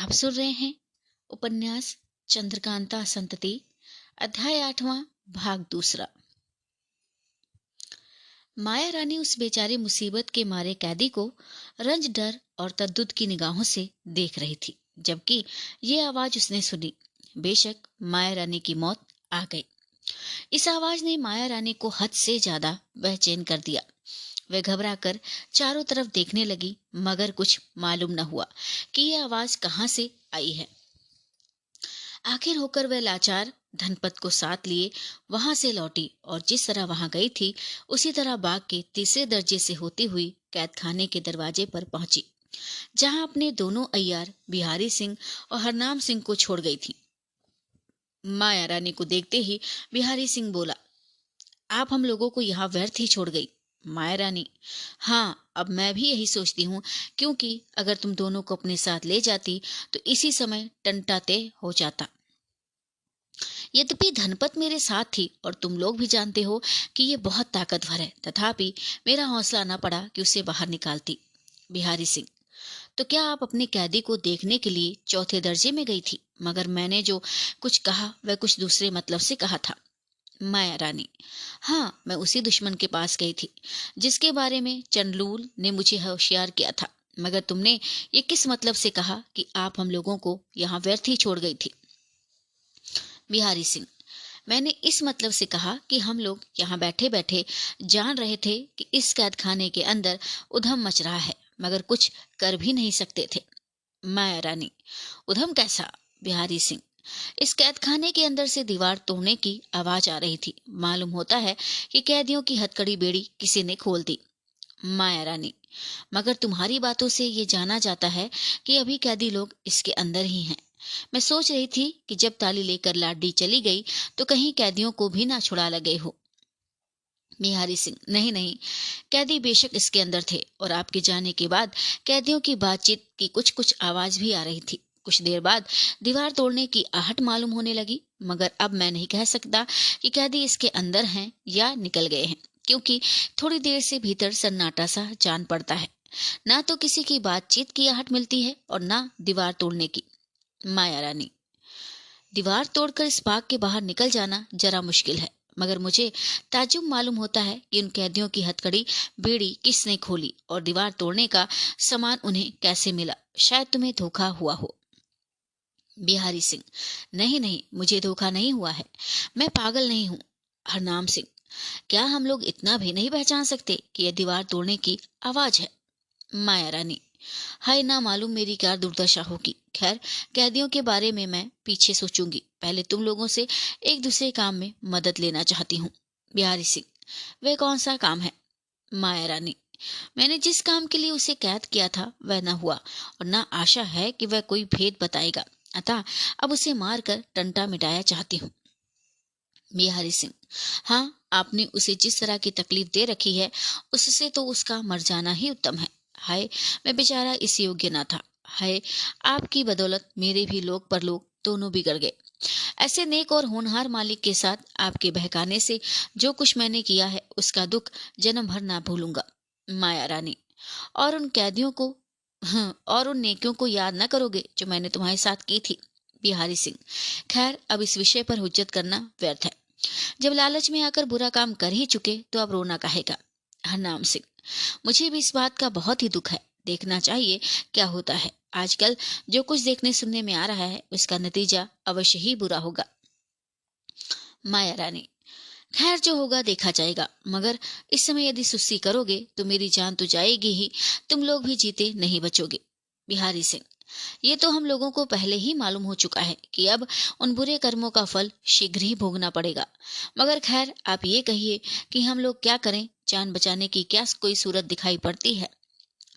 आप सुन रहे हैं उपन्यास चंद्रकांता संतति, अध्याय 8वां, भाग दूसरा। माया रानी उस बेचारे मुसीबत के मारे कैदी को रंज, डर और तद्दुत की निगाहों से देख रही थी, जबकि ये आवाज उसने सुनी। बेशक माया रानी की मौत आ गई। इस आवाज ने माया रानी को हद से ज्यादा बेचैन कर दिया। वह घबराकर चारों तरफ देखने लगी, मगर कुछ मालूम न हुआ कि यह आवाज कहाँ से आई है। आखिर होकर वह लाचार धनपत को साथ लिए वहां से लौटी और जिस तरह वहां गई थी उसी तरह बाग के तीसरे दर्जे से होती हुई कैदखाने के दरवाजे पर पहुंची, जहां अपने दोनों अय्यार बिहारी सिंह और हरनाम सिंह को छोड़ गई थी। माया रानी को देखते ही बिहारी सिंह बोला, आप हम लोगों को यहाँ व्यर्थ ही छोड़ गई। माया रानी, हाँ, अब मैं भी यही सोचती हूँ, क्योंकि अगर तुम दोनों को अपने साथ ले जाती तो इसी समय टंटा तय हो जाता। यद्यपि धनपत मेरे साथ थी और तुम लोग भी जानते हो कि ये बहुत ताकतवर है, तथापि मेरा हौसला न पड़ा कि उसे बाहर निकालती। बिहारी सिंह, तो क्या आप अपने कैदी को देखने के लिए चौथे दर्जे में गई थी? मगर मैंने जो कुछ कहा वह कुछ दूसरे मतलब से कहा था। माया रानी, हाँ, मैं उसी दुश्मन के पास गई थी जिसके बारे में चंडलूल ने मुझे होशियार किया था। मगर तुमने ये किस मतलब से कहा कि आप हम लोगों को यहाँ व्यर्थ ही छोड़ गई थी? बिहारी सिंह, मैंने इस मतलब से कहा कि हम लोग यहाँ बैठे बैठे जान रहे थे कि इस कैदखाने के अंदर उधम मच रहा है, मगर कुछ कर भी नहीं सकते थे। माया रानी, उधम कैसा? बिहारी सिंह, इस कैदखाने के अंदर से दीवार तोड़ने की आवाज आ रही थी। मालूम होता है कि कैदियों की हथकड़ी बेड़ी किसी ने खोल दी। माया रानी, मगर तुम्हारी बातों से ये जाना जाता है कि अभी कैदी लोग इसके अंदर ही हैं। मैं सोच रही थी कि जब ताली लेकर लाडी चली गई तो कहीं कैदियों को भी ना छुड़ा लगे हो। बिहारी सिंह, नहीं नहीं, कैदी बेशक इसके अंदर थे और आपके जाने के बाद कैदियों की बातचीत की कुछ कुछ आवाज भी आ रही थी। कुछ देर बाद दीवार तोड़ने की आहट मालूम होने लगी, मगर अब मैं नहीं कह सकता कि कैदी इसके अंदर हैं या निकल गए हैं, क्योंकि थोड़ी देर से भीतर सन्नाटा सा जान पड़ता है। ना तो किसी की बातचीत की आहट मिलती है और ना दीवार तोड़ने की। माया रानी, दीवार तोड़कर इस बाग के बाहर निकल जाना जरा मुश्किल है, मगर मुझे ताज्जुब मालूम होता है कि उन कैदियों की हथकड़ी बेड़ी किसने खोली और दीवार तोड़ने का सामान उन्हें कैसे मिला। शायद तुम्हें धोखा हुआ हो। बिहारी सिंह, नहीं नहीं, मुझे धोखा नहीं हुआ है, मैं पागल नहीं हूँ। हरनाम सिंह, क्या हम लोग इतना भी नहीं पहचान सकते कि यह दीवार तोड़ने की आवाज है? माया रानी, हाय, ना मालूम मेरी क्या दुर्दशा होगी। खैर, कैदियों के बारे में मैं पीछे सोचूंगी। पहले तुम लोगों से एक दूसरे काम में मदद लेना चाहती हूँ। बिहारी सिंह, वह कौन सा काम है? माया रानी, मैंने जिस काम के लिए उसे कैद किया था वह न हुआ और न आशा है कि वह कोई भेद बताएगा, अतः अब उसे मारकर टंटा मिटाया चाहती हूँ। बिहारी सिंह, हाँ, आपने उसे जिस तरह की तकलीफ दे रखी है उससे तो उसका मर जाना ही उत्तम है। हाय, मैं बेचारा इस योग्य न था। हाय, आपकी बदौलत मेरे भी लोग परलोक दोनों बिगड़ गए। ऐसे नेक और होनहार मालिक के साथ आपके बहकाने से जो कुछ मैंने किया है उसका दुख जन्म भर ना भूलूंगा। माया रानी, और उन कैदियों को, और उन नेकियों को याद न करोगे जो मैंने तुम्हारे साथ की थी? बिहारी सिंह, खैर, अब इस विषय पर हुज्जत करना व्यर्थ है। जब लालच में आकर बुरा काम कर ही चुके तो अब रोना काहेगा? हरनाम सिंह, मुझे भी इस बात का बहुत ही दुख है। देखना चाहिए क्या होता है। आजकल जो कुछ देखने सुनने में आ रहा है उसका नतीजा अवश्य ही बुरा होगा। माया रानी, खैर, जो होगा देखा जाएगा, मगर इस समय यदि सुस्ती करोगे तो मेरी जान तो जाएगी ही, तुम लोग भी जीते नहीं बचोगे। बिहारी सिंह, ये तो हम लोगों को पहले ही मालूम हो चुका है कि अब उन बुरे कर्मों का फल शीघ्र ही भोगना पड़ेगा। मगर खैर, आप ये कहिए कि हम लोग क्या करें? जान बचाने की क्या कोई सूरत दिखाई पड़ती है?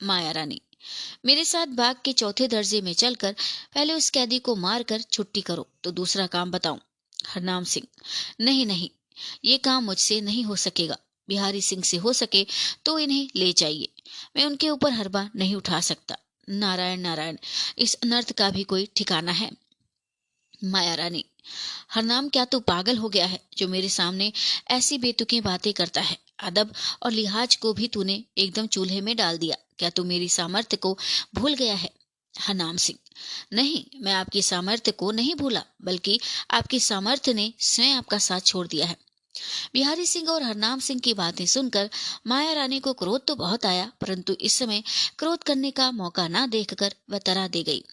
माया रानी, मेरे साथ बाग के चौथे दर्जे में चलकर पहले उस कैदी को मार कर छुट्टी करो तो दूसरा काम बताऊं। हरनाम सिंह, नहीं नहीं, ये काम मुझसे नहीं हो सकेगा। बिहारी सिंह से हो सके तो इन्हें ले जाइए, मैं उनके ऊपर हरबा नहीं उठा सकता। नारायण नारायण, इस अनर्थ का भी कोई ठिकाना है? माया रानी, हरनाम, क्या तू पागल हो गया है जो मेरे सामने ऐसी बेतुकी बातें करता है? अदब और लिहाज को भी तूने एकदम चूल्हे में डाल दिया। क्या तू मेरी सामर्थ्य को भूल गया है? हरनाम सिंह, नहीं, मैं आपकी सामर्थ्य को नहीं भूला, बल्कि आपकी सामर्थ्य ने स्वयं आपका साथ छोड़ दिया है। बिहारी सिंह और हरनाम सिंह की बातें सुनकर माया रानी को क्रोध तो बहुत आया, परंतु इस समय क्रोध करने का मौका न देखकर वह तरा दे गई।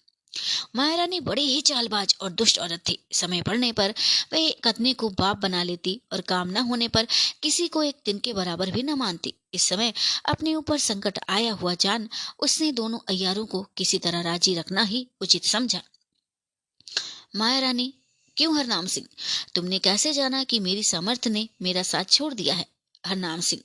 माया रानी बड़ी ही चालबाज और दुष्ट औरत थी। समय पड़ने पर वह एक आदमी को बाप बना लेती और काम न होने पर किसी को एक दिन के बराबर भी न मानती। इस समय अपने ऊपर संकट आया हुआ जान उसने दोनों अय्यारों को किसी तरह राजी रखना ही उचित समझा। माया रानी, क्यों हरनाम सिंह, तुमने कैसे जाना कि मेरी सामर्थ्य ने मेरा साथ छोड़ दिया है? हरनाम सिंह,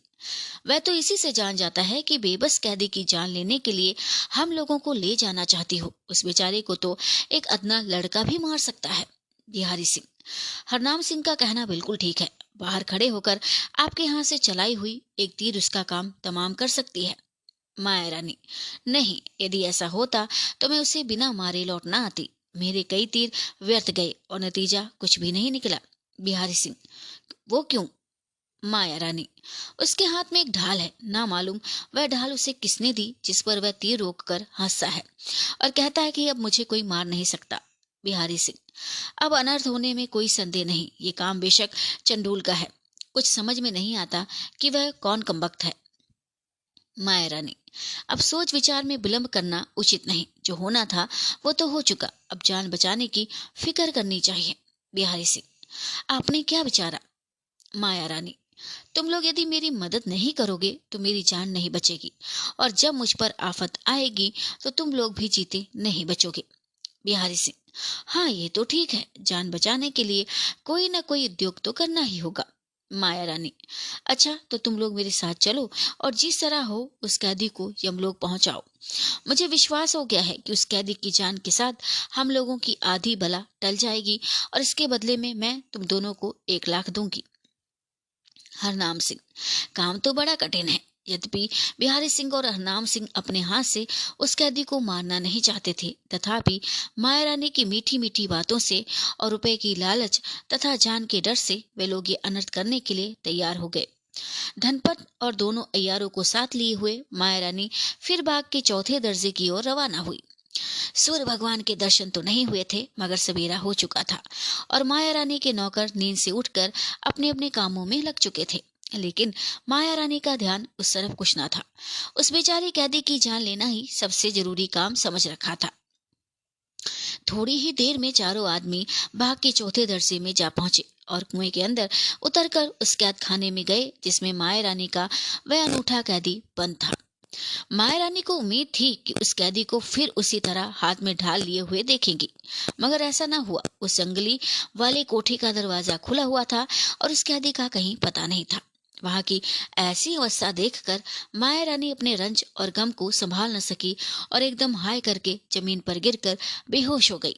वह तो इसी से जान जाता है कि बेबस कैदी की जान लेने के लिए हम लोगों को ले जाना चाहती हो। उस बेचारे को तो एक अदना लड़का भी मार सकता है। बिहारी सिंह, हरनाम सिंह का कहना बिल्कुल ठीक है। बाहर खड़े होकर आपके हाथ से चलाई हुई एक तीर उसका काम तमाम कर सकती है। माया रानी, नहीं, यदि ऐसा होता तो मैं उसे बिना मारे लौट ना आती। मेरे कई तीर व्यर्थ गए और नतीजा कुछ भी नहीं निकला। बिहारी सिंह, वो क्यों? माया रानी, उसके हाथ में एक ढाल है, ना मालूम वह ढाल उसे किसने दी, जिस पर वह तीर रोक कर हंसता है और कहता है कि अब मुझे कोई मार नहीं सकता। बिहारी सिंह, अब अनर्थ होने में कोई संदेह नहीं। ये काम बेशक चंडूल का है। कुछ समझ में नहीं आता कि वह कौन कमबख्त है। माया रानी, अब सोच विचार में विलंब करना उचित नहीं। जो होना था वो तो हो चुका। अब जान बचाने की फिक्र करनी चाहिए। बिहारी सिंह, आपने क्या विचारा? माया रानी, तुम लोग यदि मेरी मदद नहीं करोगे तो मेरी जान नहीं बचेगी, और जब मुझ पर आफत आएगी तो तुम लोग भी जीते नहीं बचोगे। बिहारी सिंह, हाँ, ये तो ठीक है। जान बचाने के लिए कोई न कोई उद्योग तो करना ही होगा। माया रानी, अच्छा, तो तुम लोग मेरे साथ चलो और जिस तरह हो उस कैदी को यमलोक पहुंचाओ। मुझे विश्वास हो गया है कि उस कैदी की जान के साथ हम लोगों की आधी बला टल जाएगी, और इसके बदले में मैं तुम दोनों को 1 लाख दूंगी। हरनाम सिंह, काम तो बड़ा कठिन है। यद्यपि बिहारी सिंह और हरनाम सिंह अपने हाथ से उस कैदी को मारना नहीं चाहते थे, तथापि माया रानी की मीठी मीठी बातों से और रुपए की लालच तथा जान के डर से वे लोग ये अनर्थ करने के लिए तैयार हो गए। धनपत और दोनों अय्यारों को साथ लिए हुए माया रानी फिर बाग के चौथे दर्जे की ओर रवाना हुई। सूर्य भगवान के दर्शन तो नहीं हुए थे, मगर सवेरा हो चुका था और माया रानी के नौकर नींद से उठकर अपने अपने कामों में लग चुके थे। लेकिन माया रानी का ध्यान उस तरफ कुछ न था। उस बेचारी कैदी की जान लेना ही सबसे जरूरी काम समझ रखा था। थोड़ी ही देर में चारों आदमी बाग के चौथे दरसे में जा पहुंचे और कुएं के अंदर उतरकर उस कैद खाने में गए जिसमें माया रानी का वह अनूठा कैदी बंद था। माया रानी को उम्मीद थी कि उस कैदी को फिर उसी तरह हाथ में ढाल लिए हुए देखेंगी, मगर ऐसा न हुआ। उस जंगली वाले कोठरी का दरवाजा खुला हुआ था और उस कैदी का कहीं पता नहीं था। वहां की ऐसी अवस्था देखकर माया रानी अपने रंज और गम को संभाल न सकी और एकदम हाय करके जमीन पर गिरकर बेहोश हो गई।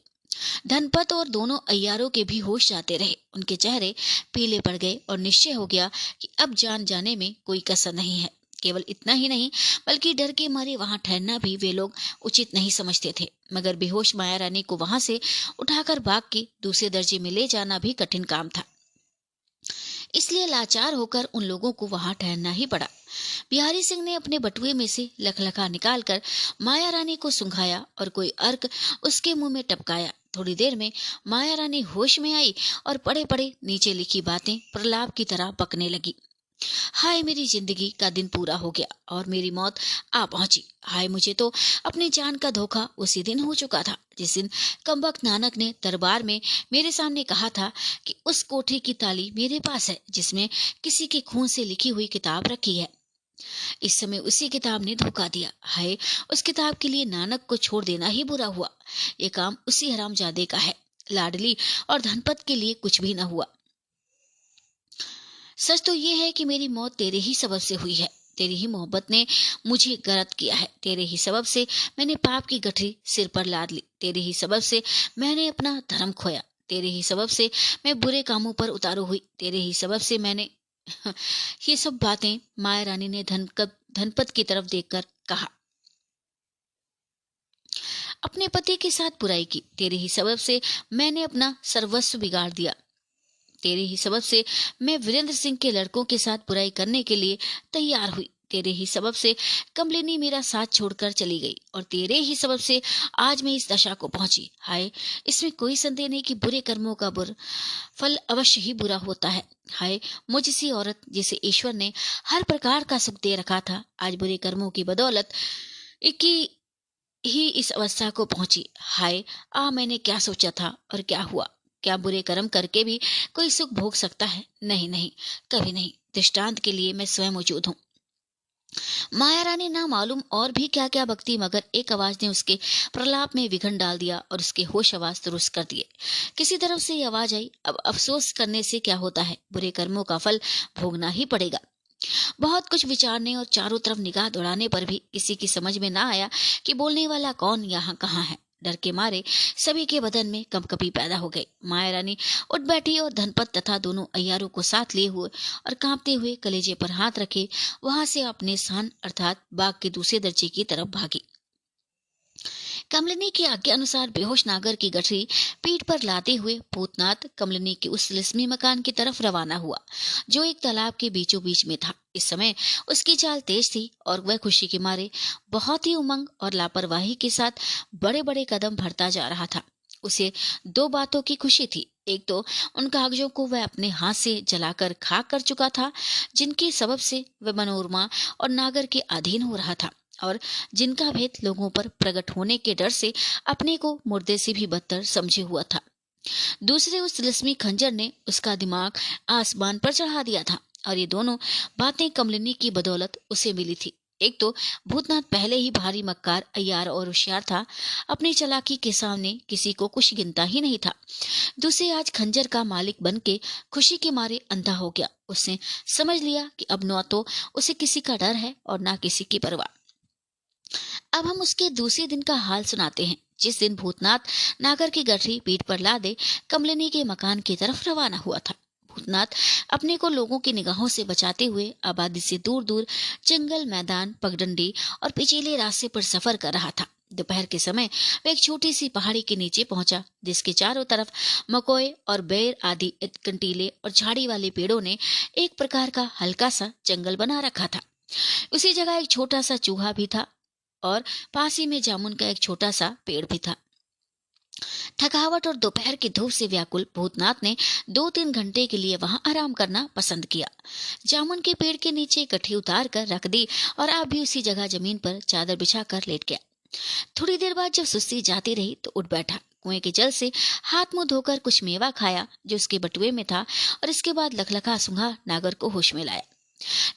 धनपत और दोनों अय्यारों के भी होश जाते रहे। उनके चेहरे पीले पड़ गए और निश्चय हो गया कि अब जान जाने में कोई कसर नहीं है। केवल इतना ही नहीं, बल्कि डर के मारे वहां ठहरना भी वे लोग उचित नहीं समझते थे। मगर बेहोश माया रानी को वहां से उठाकर बाग के दूसरे दर्जे में ले जाना भी कठिन काम था, इसलिए लाचार होकर उन लोगों को वहां ठहरना ही पड़ा। बिहारी सिंह ने अपने बटुए में से लखलखा निकालकर माया रानी को सुंघाया और कोई अर्क उसके मुंह में टपकाया। थोड़ी देर में माया रानी होश में आई और पड़े पड़े नीचे लिखी बातें प्रलाप की तरह बकने लगी। हाय, मेरी जिंदगी का दिन पूरा हो गया और मेरी मौत आ पहुंची। हाय, मुझे तो अपनी जान का धोखा उसी दिन हो चुका था जिस दिन कमबख्त नानक ने दरबार में मेरे सामने कहा था कि उस कोठरी की ताली मेरे पास है जिसमें किसी के खून से लिखी हुई किताब रखी है। इस समय उसी किताब ने धोखा दिया। हाय, उस किताब के लिए नानक को छोड़ देना ही बुरा हुआ। ये काम उसी हरामजादे का है। लाडली और धनपत के लिए कुछ भी न हुआ। सच तो ये है कि मेरी मौत तेरे ही सबब से हुई है। तेरी ही मोहब्बत ने मुझे गलत किया है। तेरे ही सबब से मैंने पाप की गठरी सिर पर लाद ली। तेरे ही सबब से मैंने अपना धर्म खोया। तेरे ही सबब से मैं बुरे कामों पर उतारू हुई। तेरे ही सबब से मैंने ये सब बातें माया रानी ने धनपत की तरफ देखकर कहा। अपने पति के साथ बुराई की। तेरे ही सबब से मैंने अपना सर्वस्व बिगाड़ दिया। तेरे ही सबब से मैं वीरेंद्र सिंह के लड़कों के साथ बुराई करने के लिए तैयार हुई। तेरे ही सबब से कमलिनी मेरा साथ छोड़कर चली गई और तेरे ही सबब से आज मैं इस दशा को पहुंची। हाय, इसमें कोई संदेह नहीं कि बुरे कर्मों का फल अवश्य ही बुरा होता है। हाय, मुझ जैसी औरत जिसे ईश्वर ने हर प्रकार का सुख दे रखा था, आज बुरे कर्मों की बदौलत की ही इस अवस्था को पहुंची। हाय, मैंने क्या सोचा था और क्या हुआ। क्या बुरे कर्म करके भी कोई सुख भोग सकता है? नहीं नहीं, कभी नहीं। दृष्टांत के लिए मैं स्वयं मौजूद हूँ। माया रानी ना मालूम और भी क्या क्या बकती, मगर एक आवाज ने उसके प्रलाप में विघन डाल दिया और उसके होश आवाज दुरुस्त कर दिए। किसी तरफ से ये आवाज आई, अब अफसोस करने से क्या होता है, बुरे कर्मों का फल भोगना ही पड़ेगा। बहुत कुछ विचारने और चारों तरफ निगाह दौड़ाने पर भी किसी की समझ में ना आया कि बोलने वाला कौन, यहाँ कहाँ है। डर के मारे सभी के बदन में कंपकपी पैदा हो गई। माया रानी उठ बैठी और धनपत तथा दोनों अय्यारों को साथ लिए हुए और कांपते हुए कलेजे पर हाथ रखे वहां से अपने स्थान अर्थात बाग के दूसरे दर्जे की तरफ भागी। कमलिनी की आज्ञा अनुसार बेहोश नागर की गठरी पीठ पर लाते हुए भूतनाथ कमलिनी के उस लिस्मी मकान की तरफ रवाना हुआ जो एक तालाब के बीचों बीच में था। इस समय उसकी चाल तेज थी और वह खुशी के मारे बहुत ही उमंग और लापरवाही के साथ बड़े बड़े कदम भरता जा रहा था। उसे दो बातों की खुशी थी। एक तो उन कागजों को वह अपने हाथ से जलाकर खाक कर चुका था, जिनके सबब से वह मनोरमा और नागर के अधीन हो रहा था और जिनका भेद लोगों पर प्रकट होने के डर से अपने को मुर्दे से भी बदतर समझे हुआ था। दूसरे, उस तिलिस्मी खंजर ने उसका दिमाग आसमान पर चढ़ा दिया था और ये दोनों बातें कमलिनी की बदौलत उसे मिली थी। एक तो भूतनाथ पहले ही भारी मक्कार, अय्यार और होशियार था, अपनी चालाकी के सामने किसी को कुछ गिनता ही नहीं था। दूसरे, आज खंजर का मालिक बन के खुशी के मारे अंधा हो गया। उसने समझ लिया कि अब न तो उसे किसी का डर है और न किसी की परवाह। अब हम उसके दूसरे दिन का हाल सुनाते हैं। जिस दिन भूतनाथ नागर की गठरी पीठ पर लादे कमलिनी के मकान की तरफ रवाना हुआ था। भूतनाथ अपने को लोगों की निगाहों से बचाते हुए आबादी से दूर दूर जंगल, मैदान, पगडंडी और पिचीले रास्ते पर सफर कर रहा था। दोपहर के समय वह एक छोटी सी पहाड़ी के नीचे पहुंचा, जिसके चारों तरफ मकोए और बेर आदि कंटीले और झाड़ी वाले पेड़ों ने एक प्रकार का हल्का सा जंगल बना रखा था। उसी जगह एक छोटा सा चूहा भी था और पास ही में जामुन का एक छोटा सा पेड़ भी था। थकावट और दोपहर की धूप से व्याकुल भूतनाथ ने 2-3 घंटे के लिए वहां आराम करना पसंद किया। जामुन के पेड़ के नीचे गठरी उतार कर रख दी और आप भी उसी जगह जमीन पर चादर बिछाकर लेट गया। थोड़ी देर बाद जब सुस्ती जाती रही तो उठ बैठा। कुएं के जल से हाथ मुंह धोकर कुछ मेवा खाया जो उसके बटुए में था और इसके बाद लखलखा सूंघा नागर को होश में लाया।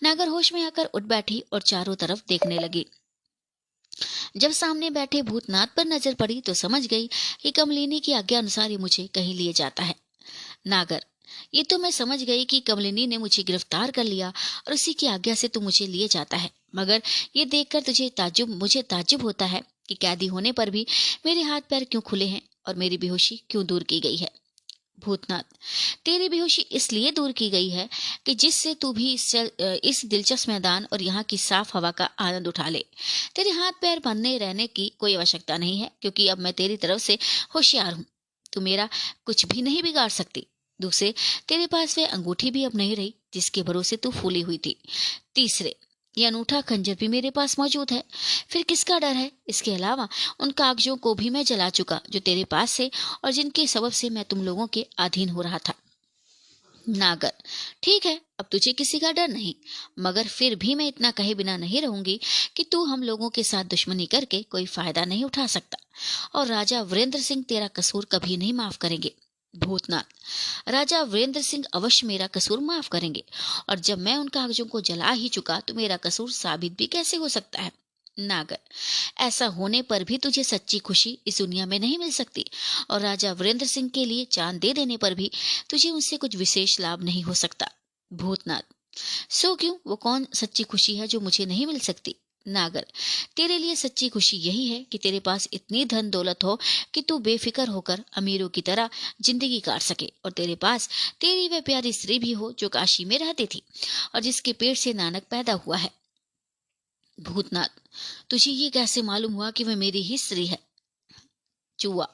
नागर होश में आकर उठ बैठी और चारों तरफ देखने लगी। जब सामने बैठे भूतनाथ पर नजर पड़ी तो समझ गई कि कमलिनी की आज्ञा अनुसार ही मुझे कहीं लिए जाता है। नागर, ये तो मैं समझ गई कि कमलिनी ने मुझे गिरफ्तार कर लिया और उसी की आज्ञा से तू मुझे लिए जाता है, मगर ये देखकर मुझे ताज्जुब होता है कि कैदी होने पर भी मेरे हाथ पैर क्यों खुले हैं और मेरी बेहोशी क्यों दूर की गई है। भूतनाथ, तेरी बेहोशी इसलिए दूर की गई है कि जिससे तू भी इस दिलचस्प मैदान और यहाँ की साफ हवा का आनंद उठा ले। तेरे हाथ पैर बंधे रहने की कोई आवश्यकता नहीं है, क्योंकि अब मैं तेरी तरफ से होशियार हूँ। तू मेरा कुछ भी नहीं बिगाड़ सकती। दूसरे, तेरे पास वह अंगूठी भी अब नहीं रही जिसके भरोसे तू फूली हुई थी। तीसरे, ये अनूठा खंजर भी मेरे पास मौजूद है। फिर किसका डर है? इसके अलावा उन कागजों को भी मैं जला चुका जो तेरे पास से और जिनके सबब से मैं तुम लोगों के अधीन हो रहा था। नागर, ठीक है, अब तुझे किसी का डर नहीं, मगर फिर भी मैं इतना कहे बिना नहीं रहूंगी कि तू हम लोगों के साथ दुश्मनी करके कोई फायदा नहीं उठा सकता और राजा वीरेंद्र सिंह तेरा कसूर कभी नहीं माफ करेंगे। भूतनाथ, राजा वीरेंद्र सिंह अवश्य मेरा कसूर माफ करेंगे और जब मैं उन कागजों को जला ही चुका तो मेरा कसूर साबित भी कैसे हो सकता है। नागर, ऐसा होने पर भी तुझे सच्ची खुशी इस दुनिया में नहीं मिल सकती और राजा वीरेंद्र सिंह के लिए जान दे देने पर भी तुझे उनसे कुछ विशेष लाभ नहीं हो सकता। भूतनाथ, सो क्यों? वो कौन सच्ची खुशी है जो मुझे नहीं मिल सकती? नागर, तेरे लिए सच्ची खुशी यही है कि तेरे पास इतनी धन दौलत हो कि तू बेफिक्र होकर अमीरों की तरह जिंदगी काट सके और तेरे पास तेरी वह प्यारी स्त्री भी हो जो काशी में रहती थी और जिसके पेट से नानक पैदा हुआ है। भूतनाथ, तुझे ये कैसे मालूम हुआ कि वह मेरी ही स्त्री है? चूहा,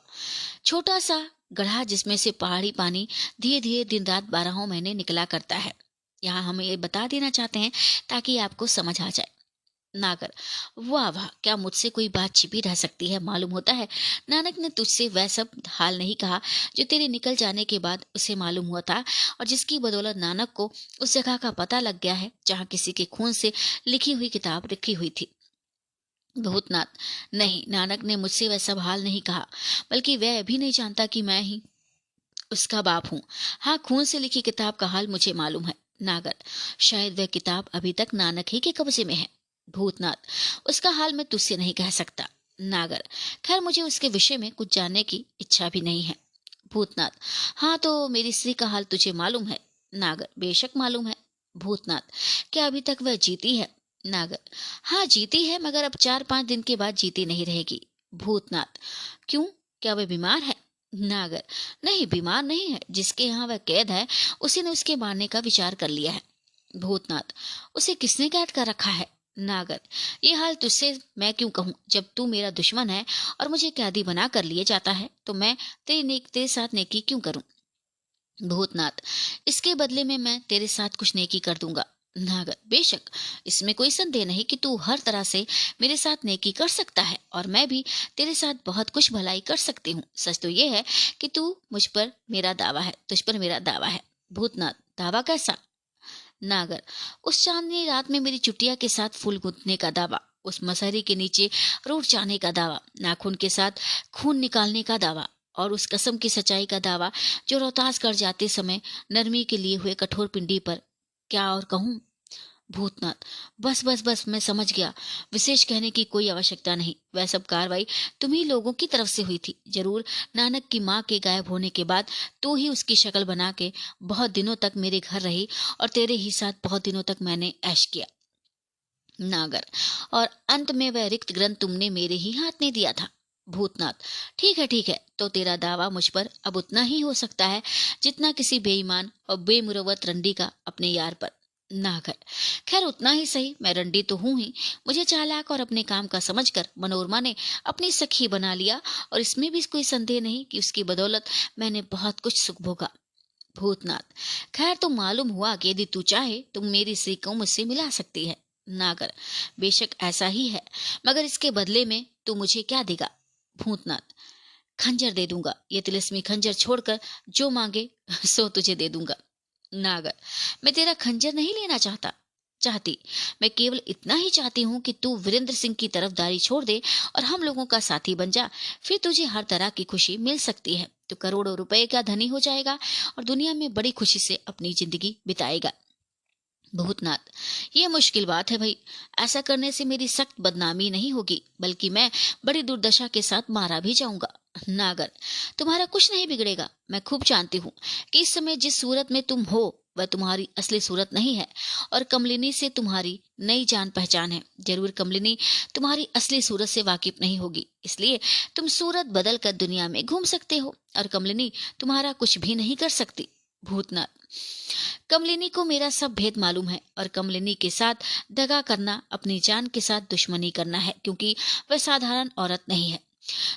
छोटा सा गड्ढा जिसमें से पहाड़ी पानी धीरे धीरे दिन रात 12 महीने निकला करता है। यहाँ हम ये बता देना चाहते हैं ताकि आपको समझ आ जाए। नागर, वाह वाह, क्या मुझसे कोई बात छिपी रह सकती है? मालूम होता है नानक ने तुझसे वह सब हाल नहीं कहा जो तेरे निकल जाने के बाद उसे मालूम हुआ था, और जिसकी बदौलत नानक को उस जगह का पता लग गया है जहाँ किसी के खून से लिखी हुई किताब रखी हुई थी। भूतनाथ, नहीं, नानक ने मुझसे वह सब हाल नहीं कहा, बल्कि वह अभी नहीं जानता कि मैं ही उसका बाप हूँ। हाँ, खून से लिखी किताब का हाल मुझे मालूम है। नागर, शायद वह किताब अभी तक नानक ही के कब्जे में है। भूतनाथ, उसका हाल मैं तुझसे नहीं कह सकता। नागर, खैर मुझे उसके विषय में कुछ जानने की इच्छा भी नहीं है। भूतनाथ, हाँ तो मेरी स्त्री का हाल तुझे मालूम है? नागर, बेशक मालूम है। भूतनाथ, क्या अभी तक वह जीती है? नागर, हाँ जीती है, मगर अब 4-5 दिन के बाद जीती नहीं रहेगी। भूतनाथ, क्यों, क्या वह बीमार है? नागर, नहीं, बीमार नहीं है, जिसके यहाँ वह कैद है उसी ने उसके मारने का विचार कर लिया है। भूतनाथ, उसे किसने कैद कर रखा है? नागर, ये हाल तुझसे मैं क्यों कहूँ, जब तू मेरा दुश्मन है और मुझे कैदी बना कर लिए जाता है, तो मैं तेरे साथ नेकी क्यों करूं? भूतनाथ, इसके बदले में मैं तेरे साथ कुछ नेकी कर दूंगा। नागर, बेशक, इसमें कोई संदेह नहीं कि तू हर तरह से मेरे साथ नेकी कर सकता है, और मैं भी तेरे साथ बहुत कुछ भलाई कर सकती हूँ। सच तो ये है कि तुझ पर मेरा दावा है। भूतनाथ, दावा कैसा? नागर, उस चांदनी रात में मेरी चुटिया के साथ फूल गूंथने का दावा, उस मसहरी के नीचे रूठ जाने का दावा, नाखून के साथ खून निकालने का दावा, और उस कसम की सच्चाई का दावा जो रोहतास कर जाते समय नरमी के लिए हुए कठोर पिंडी पर। क्या और कहूं? भूतनाथ, बस बस बस, मैं समझ गया, विशेष कहने की कोई आवश्यकता नहीं। वह सब कार्रवाई तुम्ही लोगों की तरफ से हुई थी। जरूर नानक की माँ के गायब होने के बाद तू ही उसकी शक्ल बना के बहुत दिनों तक मेरे घर रही, और तेरे ही साथ बहुत दिनों तक मैंने ऐश किया। नागर, और अंत में वह रिक्त ग्रंथ तुमने मेरे ही हाथ में दिया था। भूतनाथ, ठीक है, तो तेरा दावा मुझ पर अब उतना ही हो सकता है जितना किसी बेईमान और बेमुरवत रंडी का अपने यार पर। नागर, खैर उतना ही सही, मैं रंडी तो हूं ही। मुझे चालाक और अपने काम का समझकर मनोरमा ने अपनी सखी बना लिया, और इसमें भी कोई संदेह नहीं कि उसकी बदौलत मैंने बहुत कुछ सुख भोगा। भूतनाथ, खैर तो मालूम हुआ कि यदि तू चाहे तो मेरी स्त्री को मुझसे मिला सकती है। नागर, बेशक ऐसा ही है, मगर इसके बदले में तू मुझे क्या देगा? भूतनाथ, खंजर दे दूंगा, ये तिलिस्मी खंजर छोड़कर जो मांगे सो तुझे दे दूंगा। नागर, मैं तेरा खंजर नहीं लेना चाहती, मैं केवल इतना ही चाहती हूँ कि तू वीरेंद्र सिंह की तरफदारी छोड़ दे और हम लोगों का साथी बन जा। फिर तुझे हर तरह की खुशी मिल सकती है। तू करोड़ों रुपए का धनी हो जाएगा और दुनिया में बड़ी खुशी से अपनी जिंदगी बिताएगा। भूतनाथ, ये मुश्किल बात है भाई। ऐसा करने से मेरी सख्त बदनामी नहीं होगी, बल्कि मैं बड़ी दुर्दशा के साथ मारा भी जाऊंगा। नागर, तुम्हारा कुछ नहीं बिगड़ेगा। मैं खूब जानती हूँ कि इस समय जिस सूरत में तुम हो वह तुम्हारी असली सूरत नहीं है, और कमलिनी से तुम्हारी नई जान पहचान है। जरूर कमलिनी तुम्हारी असली सूरत से वाकिफ नहीं होगी, इसलिए तुम सूरत बदल कर दुनिया में घूम सकते हो, और कमलिनी तुम्हारा कुछ भी नहीं कर सकती। भूतनाथ, कमलिनी को मेरा सब भेद मालूम है, और कमलिनी के साथ दगा करना अपनी जान के साथ दुश्मनी करना है, क्योंकि वह साधारण औरत नहीं है।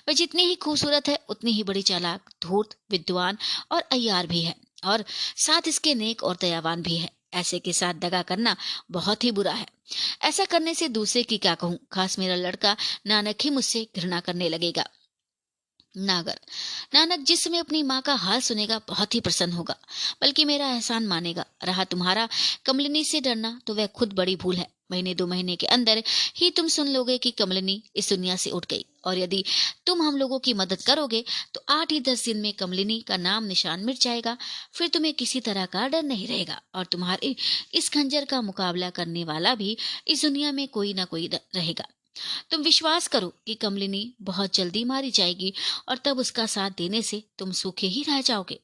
वह जितनी ही खूबसूरत है उतनी ही बड़ी चालाक, धूर्त, विद्वान और अय्यार भी है, और साथ इसके नेक और दयावान भी है। ऐसे के साथ दगा करना बहुत ही बुरा है। ऐसा करने से दूसरे की क्या कहूँ, खास मेरा लड़का नानक ही मुझसे घृणा करने लगेगा। नागर, नानक जिस समय अपनी माँ का हाल सुनेगा बहुत ही प्रसन्न होगा, बल्कि मेरा एहसान मानेगा। रहा तुम्हारा कमलिनी से डरना, तो वह खुद बड़ी भूल है। 1-2 महीने के अंदर ही तुम सुन लोगे कि कमलिनी इस दुनिया से उठ गई, और यदि तुम हम लोगों की मदद करोगे तो 8 ही 10 दिन में कमलिनी का नाम निशान मिट जाएगा। फिर तुम्हें किसी तरह का डर नहीं रहेगा, और तुम्हारे इस खंजर का मुकाबला करने वाला भी इस दुनिया में कोई ना कोई रहेगा। तुम विश्वास करो कि कमलिनी बहुत जल्दी मारी जाएगी, और तब उसका साथ देने से तुम सूखे ही रह जाओगे।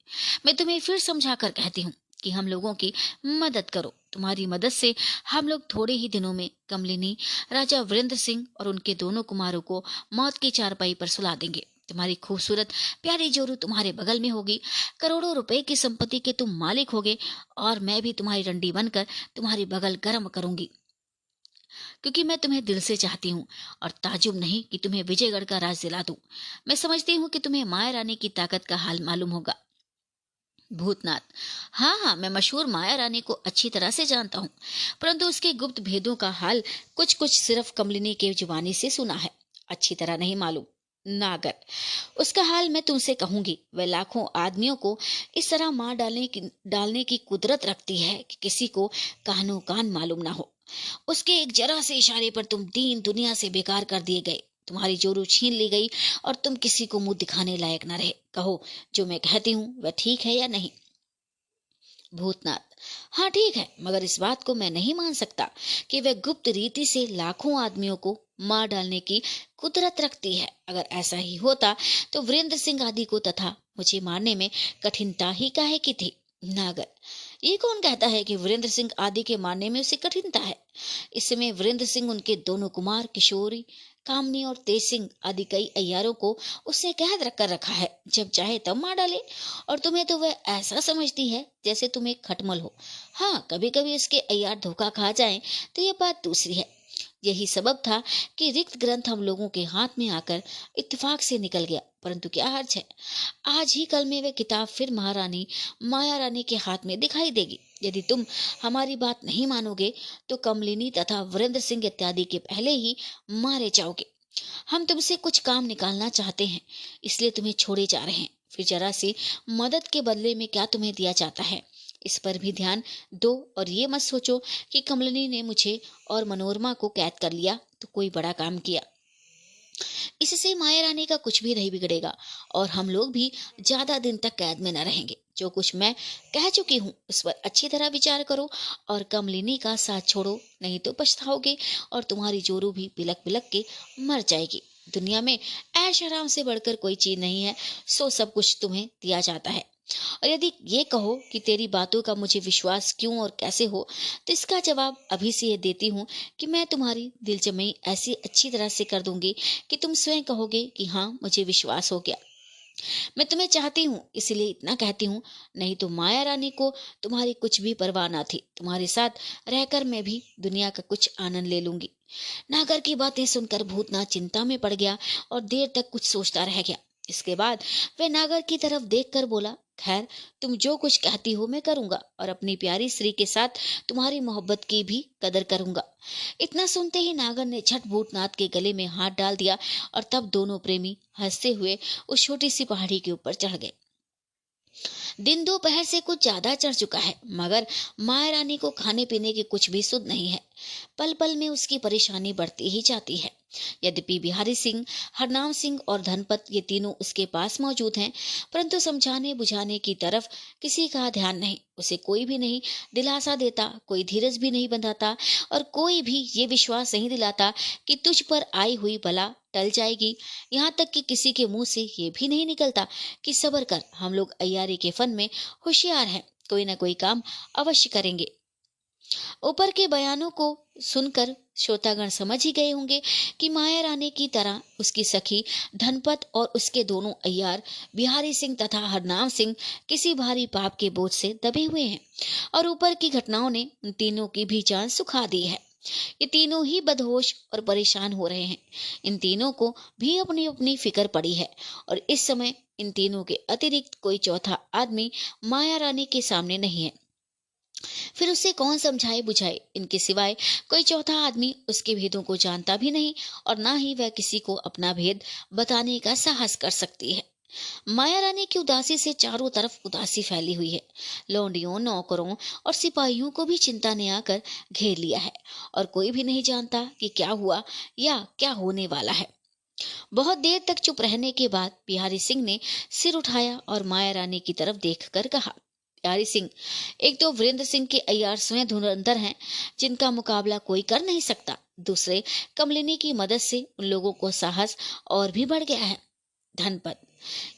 मैं तुम्हें फिर समझा कर कहती हूँ कि हम लोगों की मदद करो। तुम्हारी मदद से हम लोग थोड़े ही दिनों में कमलिनी, राजा वीरेंद्र सिंह और उनके दोनों कुमारों को मौत की चारपाई पर सुला देंगे। तुम्हारी खूबसूरत प्यारी जोरू तुम्हारे बगल में होगी, करोड़ों रुपए की संपत्ति के तुम मालिक होगे, और मैं भी तुम्हारी रंडी बनकर तुम्हारी बगल गर्म करूंगी, क्योंकि मैं तुम्हें दिल से चाहती हूँ, और ताजुब नहीं कि तुम्हें विजयगढ़ का राज दिला दूं। मैं समझती हूँ कि तुम्हें माया रानी की ताकत का हाल मालूम होगा। भूतनाथ: हाँ हाँ, मैं मशहूर माया रानी को अच्छी तरह से जानता हूँ, परंतु उसके गुप्त भेदों का हाल कुछ कुछ सिर्फ कमलिनी के जुबानी से सुना है, अच्छी तरह नहीं मालूम। नागर: उसका हाल मैं तुमसे कहूंगी। वह लाखों आदमियों को इस तरह मार डालने की कुदरत रखती है कि किसी को कानो कान मालूम ना हो। उसके एक जरा से इशारे पर तुम दीन दुनिया से बेकार कर दिए गए, तुम्हारी जोरू छीन ली गई और तुम किसी को मुंह दिखाने लायक न रहे। कहो, जो मैं कहती हूँ वह ठीक है या नहीं? भूतनाथ: हाँ ठीक है, मगर इस बात को मैं नहीं मान सकता कि वह गुप्त रीति से लाखों आदमियों को मार डालने की कुदरत रखती है। अगर ऐसा ही होता तो वीरेंद्र सिंह आदि को तथा मुझे मारने में कठिनता ही काहे की थी? नागर: ये कौन कहता है कि वीरेंद्र सिंह आदि के मारने में उसे कठिनता है? इस समय वीरेंद्र सिंह, उनके दोनों कुमार किशोरी, कामनी और तेज सिंह आदि कई अय्यारों को उसने कैद रख कर रखा है, जब चाहे तब मार डाले। और तुम्हें तो वह ऐसा समझती है जैसे तुम एक खटमल हो। हाँ, कभी कभी उसके अय्यार धोखा खा जाएं तो यह बात दूसरी है। यही सबब था कि रिक्त ग्रंथ हम लोगों के हाथ में आकर इत्तेफाक से निकल गया, परंतु क्या हर्ज है, आज ही कल में वह किताब फिर महारानी माया रानी के हाथ में दिखाई देगी। यदि तुम हमारी बात नहीं मानोगे तो कमलिनी तथा वीरेंद्र सिंह इत्यादि के पहले ही मारे जाओगे। हम तुमसे कुछ काम निकालना चाहते हैं, इसलिए तुम्हें छोड़े जा रहे हैं। फिर जरा सी मदद के बदले में क्या तुम्हें दिया जाता है, इस पर भी ध्यान दो। और ये मत सोचो कि कमलिनी ने मुझे और मनोरमा को कैद कर लिया तो कोई बड़ा काम किया। इससे माया रानी का कुछ भी नहीं बिगड़ेगा और हम लोग भी ज्यादा दिन तक कैद में न रहेंगे। जो कुछ मैं कह चुकी हूँ उस पर अच्छी तरह विचार करो और कमलिनी का साथ छोड़ो, नहीं तो पछताओगे और तुम्हारी जोरू भी बिलक बिलक के मर जाएगी। दुनिया में ऐश आराम से बढ़कर कोई चीज नहीं है, सो सब कुछ तुम्हें दिया जाता है। और यदि ये कहो कि तेरी बातों का मुझे विश्वास क्यों और कैसे हो, तो इसका जवाब अभी से ये देती हूँ कि मैं तुम्हारी दिलजमाई ऐसी अच्छी तरह से कर दूंगी कि तुम स्वयं कहोगे कि हाँ, मुझे विश्वास हो गया। मैं तुम्हें चाहती हूँ, इसलिए इतना कहती हूँ, नहीं तो माया रानी को तुम्हारी कुछ भी परवाह ना थी। तुम्हारे साथ रहकर मैं भी दुनिया का कुछ आनंद ले लूंगी। नागर की बातें सुनकर भूतनाथ चिंता में पड़ गया और देर तक कुछ सोचता रह गया। इसके बाद वह नागर की तरफ देखकर बोला, खैर, तुम जो कुछ कहती हो मैं करूंगा और अपनी प्यारी स्त्री के साथ तुम्हारी मोहब्बत की भी कदर करूंगा। इतना सुनते ही नागर ने झट भूतनाथ के गले में हाथ डाल दिया और तब दोनों प्रेमी हंसते हुए उस छोटी सी पहाड़ी के ऊपर चढ़ गए। दिन दोपहर से कुछ ज्यादा चढ़ चुका है, मगर माया रानी को खाने पीने की कुछ भी सुध नहीं है। पल पल में उसकी परेशानी बढ़ती ही जाती है। यद्यपि बिहारी सिंह, हरनाम सिंह और धनपत ये तीनों उसके पास मौजूद हैं, परंतु समझाने बुझाने की तरफ किसी का ध्यान नहीं। उसे कोई भी नहीं दिलासा देता, कोई धीरज भी नहीं बंधाता और कोई भी ये विश्वास नहीं दिलाता कि तुझ पर आई हुई बला टल जाएगी। यहाँ तक कि किसी के मुंह से ये भी नहीं निकलता कि सबर कर, हम लोग अय्यारी के फन में होशियार हैं, कोई ना कोई काम अवश्य करेंगे। ऊपर के बयानों को सुनकर श्रोतागण समझ ही गए होंगे कि माया रानी की तरह उसकी सखी धनपत और उसके दोनों अय्यार बिहारी सिंह तथा हरनाम सिंह किसी भारी पाप के बोझ से दबे हुए हैं और ऊपर की घटनाओं ने उन तीनों की भी जान सुखा दी है। ये तीनों ही बदहोश और परेशान हो रहे हैं। इन तीनों को भी अपनी अपनी फिक्र पड़ी है और इस समय इन तीनों के अतिरिक्त कोई चौथा आदमी माया रानी के सामने नहीं है। फिर उसे कौन समझाए बुझाए, इनके सिवाय कोई चौथा आदमी उसके भेदों को जानता भी नहीं और ना ही वह किसी को अपना भेद बताने का साहस कर सकती है। माया रानी की उदासी से चारों तरफ उदासी फैली हुई है। लौंडियों, नौकरों और सिपाहियों को भी चिंता ने आकर घेर लिया है और कोई भी नहीं जानता कि क्या हुआ या क्या होने वाला है। बहुत देर तक चुप रहने के बाद बिहारी सिंह ने सिर उठाया और माया रानी की तरफ देखकर कहा, बिहारी सिंह, एक तो वीरेंद्र सिंह के अय्यार स्वयं धुरंधर हैं, जिनका मुकाबला कोई कर नहीं सकता। दूसरे, कमलिनी की मदद से उन लोगों को साहस और भी बढ़ गया है। धनपत,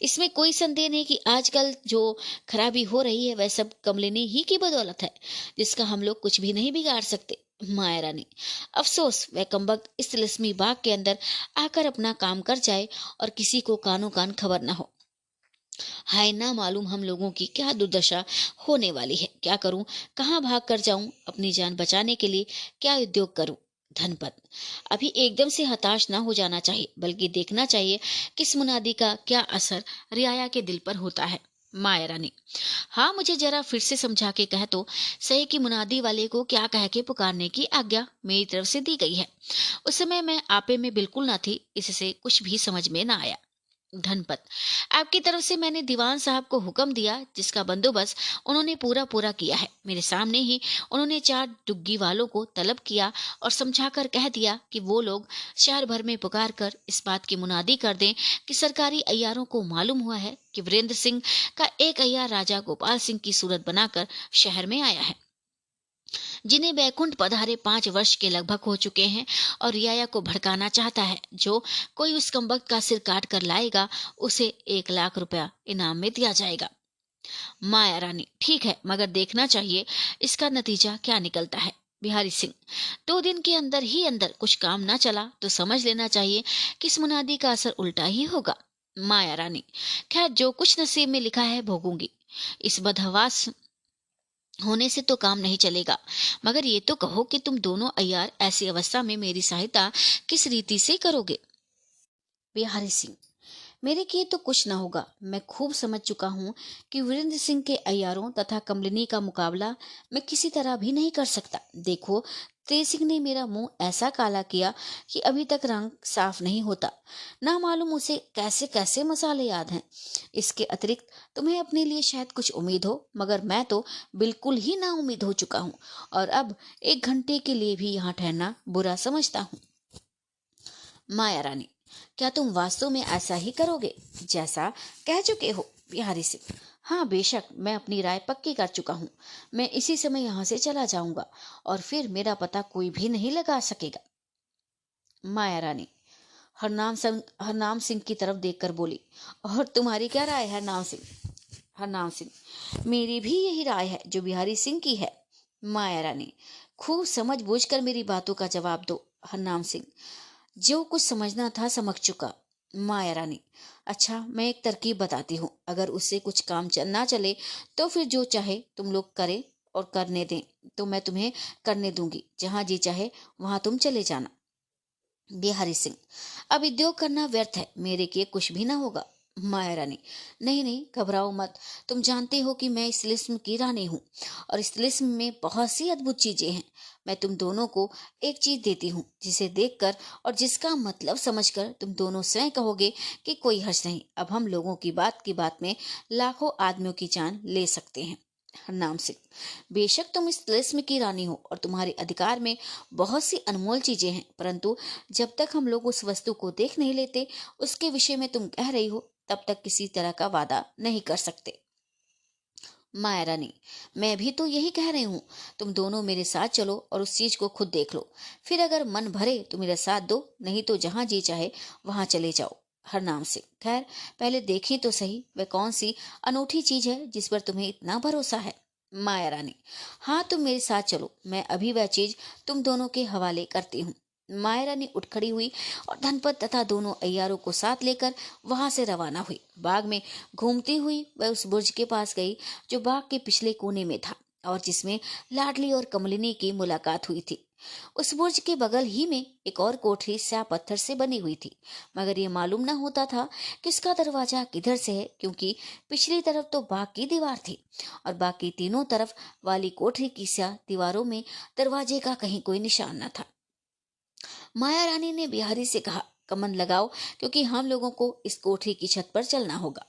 इसमें कोई संदेह नहीं कि आजकल जो खराबी हो रही है वह सब कमलिनी ही की बदौलत है, जिसका हम लोग कुछ भी नहीं बिगाड़ सकते। माया रानी, अफसोस वह कमबख्त इस तिलिस्मी बाग के अंदर आकर अपना काम कर जाए और किसी को कानो कान खबर न हो। हाय, ना मालूम हम लोगों की क्या दुर्दशा होने वाली है। क्या करूं, कहाँ भाग कर जाऊं, अपनी जान बचाने के लिए क्या उद्योग करूं। धनपत, अभी एकदम से हताश ना हो जाना चाहिए, बल्कि देखना चाहिए किस मुनादी का क्या असर रियाया के दिल पर होता है। माया रानी, हाँ मुझे जरा फिर से समझा के कह तो सही कि मुनादी वाले को क्या कह के पुकारने की आज्ञा मेरी तरफ से दी गई है। उस समय मैं आपे में बिल्कुल ना थी, इससे कुछ भी समझ में ना आया। धनपत, आपकी तरफ से मैंने दीवान साहब को हुक्म दिया, जिसका बंदोबस्त उन्होंने पूरा पूरा किया है। मेरे सामने ही उन्होंने 4 डुग्गी वालों को तलब किया और समझाकर कह दिया कि वो लोग शहर भर में पुकार कर इस बात की मुनादी कर दें कि सरकारी अय्यारों को मालूम हुआ है कि वीरेंद्र सिंह का एक अय्यार राजा गोपाल सिंह की सूरत बनाकर शहर में आया है, जिन्हें बैकुंठ पधारे 5 वर्ष के लगभग हो चुके हैं, और रियाया को भड़काना चाहता है। जो कोई उस कमबख्त का सिर काट कर लाएगा, उसे 1 लाख रुपया इनाम में दिया जाएगा। माया रानी, ठीक है, मगर देखना चाहिए इसका नतीजा क्या निकलता है। बिहारी सिंह, 2 दिन के अंदर ही अंदर कुछ काम ना चला तो समझ लेना चाहिए कि इस मुनादी का असर उल्टा ही होगा। माया रानी, खैर जो कुछ नसीब में लिखा है भोगूंगी। इस बदहवास होने से तो काम नहीं चलेगा, मगर ये तो कहो कि तुम दोनों अय्यार ऐसी अवस्था में मेरी सहायता किस रीति से करोगे। बिहारी सिंह, मेरे किए तो कुछ न होगा। मैं खूब समझ चुका हूँ कि वीरेंद्र सिंह के अय्यारों तथा कमलिनी का मुकाबला मैं किसी तरह भी नहीं कर सकता। देखो, तेज सिंह ने मेरा मुंह ऐसा काला किया कि अभी तक रंग साफ नहीं होता। ना मालूम उसे कैसे कैसे मसाले याद हैं। इसके अतिरिक्त तुम्हें अपने लिए शायद कुछ उम्मीद हो, मगर मैं तो बिल्कुल ही ना उम्मीद हो चुका हूँ, और अब 1 घंटे के लिए भी यहाँ ठहरना बुरा समझता हूँ। माया रानी, क्या तुम वास्तव में ऐसा ही करोगे जैसा कह चुके हो। बिहारी सिंह, हाँ बेशक, मैं अपनी राय पक्की कर चुका हूँ। मैं इसी समय यहाँ से चला जाऊंगा और फिर मेरा पता कोई भी नहीं लगा सकेगा। माया रानी हरनाम सिंह की तरफ देखकर बोली, और तुम्हारी क्या राय है हरनाम सिंह। हरनाम सिंह, मेरी भी यही राय है जो बिहारी सिंह की है। माया रानी, खूब समझ बूझ कर मेरी बातों का जवाब दो। हरनाम सिंह, जो कुछ समझना था समझ चुका। माया रानी, अच्छा मैं एक तरकीब बताती हूँ, अगर उससे कुछ काम ना चले तो फिर जो चाहे तुम लोग करें और करने दें तो मैं तुम्हें करने दूंगी। जहां जी चाहे वहां तुम चले जाना। बिहारी सिंह, अब उद्योग करना व्यर्थ है, मेरे किए कुछ भी ना होगा। माया रानी, नहीं नहीं, घबराओ मत। तुम जानते हो कि मैं इस लिस्म की रानी हूँ, और इस लिस्म में बहुत सी अद्भुत चीजें हैं। मैं तुम दोनों को एक चीज देती हूँ, जिसे देखकर और जिसका मतलब समझकर तुम दोनों स्वयं कहोगे कि कोई हर्ष नहीं, अब हम लोगों की बात में लाखों आदमियों की जान ले सकते हैं। हरनाम सिंह, बेशक तुम इस तिलिस्म की रानी हो और तुम्हारे अधिकार में बहुत सी अनमोल चीजें हैं, परंतु जब तक हम लोग उस वस्तु को देख नहीं लेते, उसके विषय में तुम कह रही हो, तब तक किसी तरह का वादा नहीं कर सकते। माया रानी, मैं भी तो यही कह रही हूँ। तुम दोनों मेरे साथ चलो और उस चीज को खुद देख लो, फिर अगर मन भरे तो मेरा साथ दो, नहीं तो जहां जी चाहे वहां चले जाओ। हरनाम सिंह, खैर पहले देखें तो सही, वह कौन सी अनूठी चीज है जिस पर तुम्हें इतना भरोसा है। माया रानी, हाँ तुम मेरे साथ चलो, मैं अभी वह चीज तुम दोनों के हवाले करती हूँ। माया रानी उठ खड़ी हुई और धनपत तथा दोनों अय्यारों को साथ लेकर वहां से रवाना हुई। बाग में घूमती हुई वह उस बुर्ज के पास गई जो बाग के पिछले कोने में था और जिसमें लाडली और कमलिनी की मुलाकात हुई थी। उस बुर्ज के बगल ही में एक और कोठरी स्याह पत्थर से बनी हुई थी, मगर ये मालूम न होता था कि इसका दरवाजा किधर से है, क्योंकि पिछली तरफ तो बाग की दीवार थी और बाकी तीनों तरफ वाली कोठरी की स्याह दीवारों में दरवाजे का कहीं कोई निशान न था। माया रानी ने बिहारी से कहा, कमन लगाओ, क्योंकि हम लोगों को इस कोठरी की छत पर चलना होगा।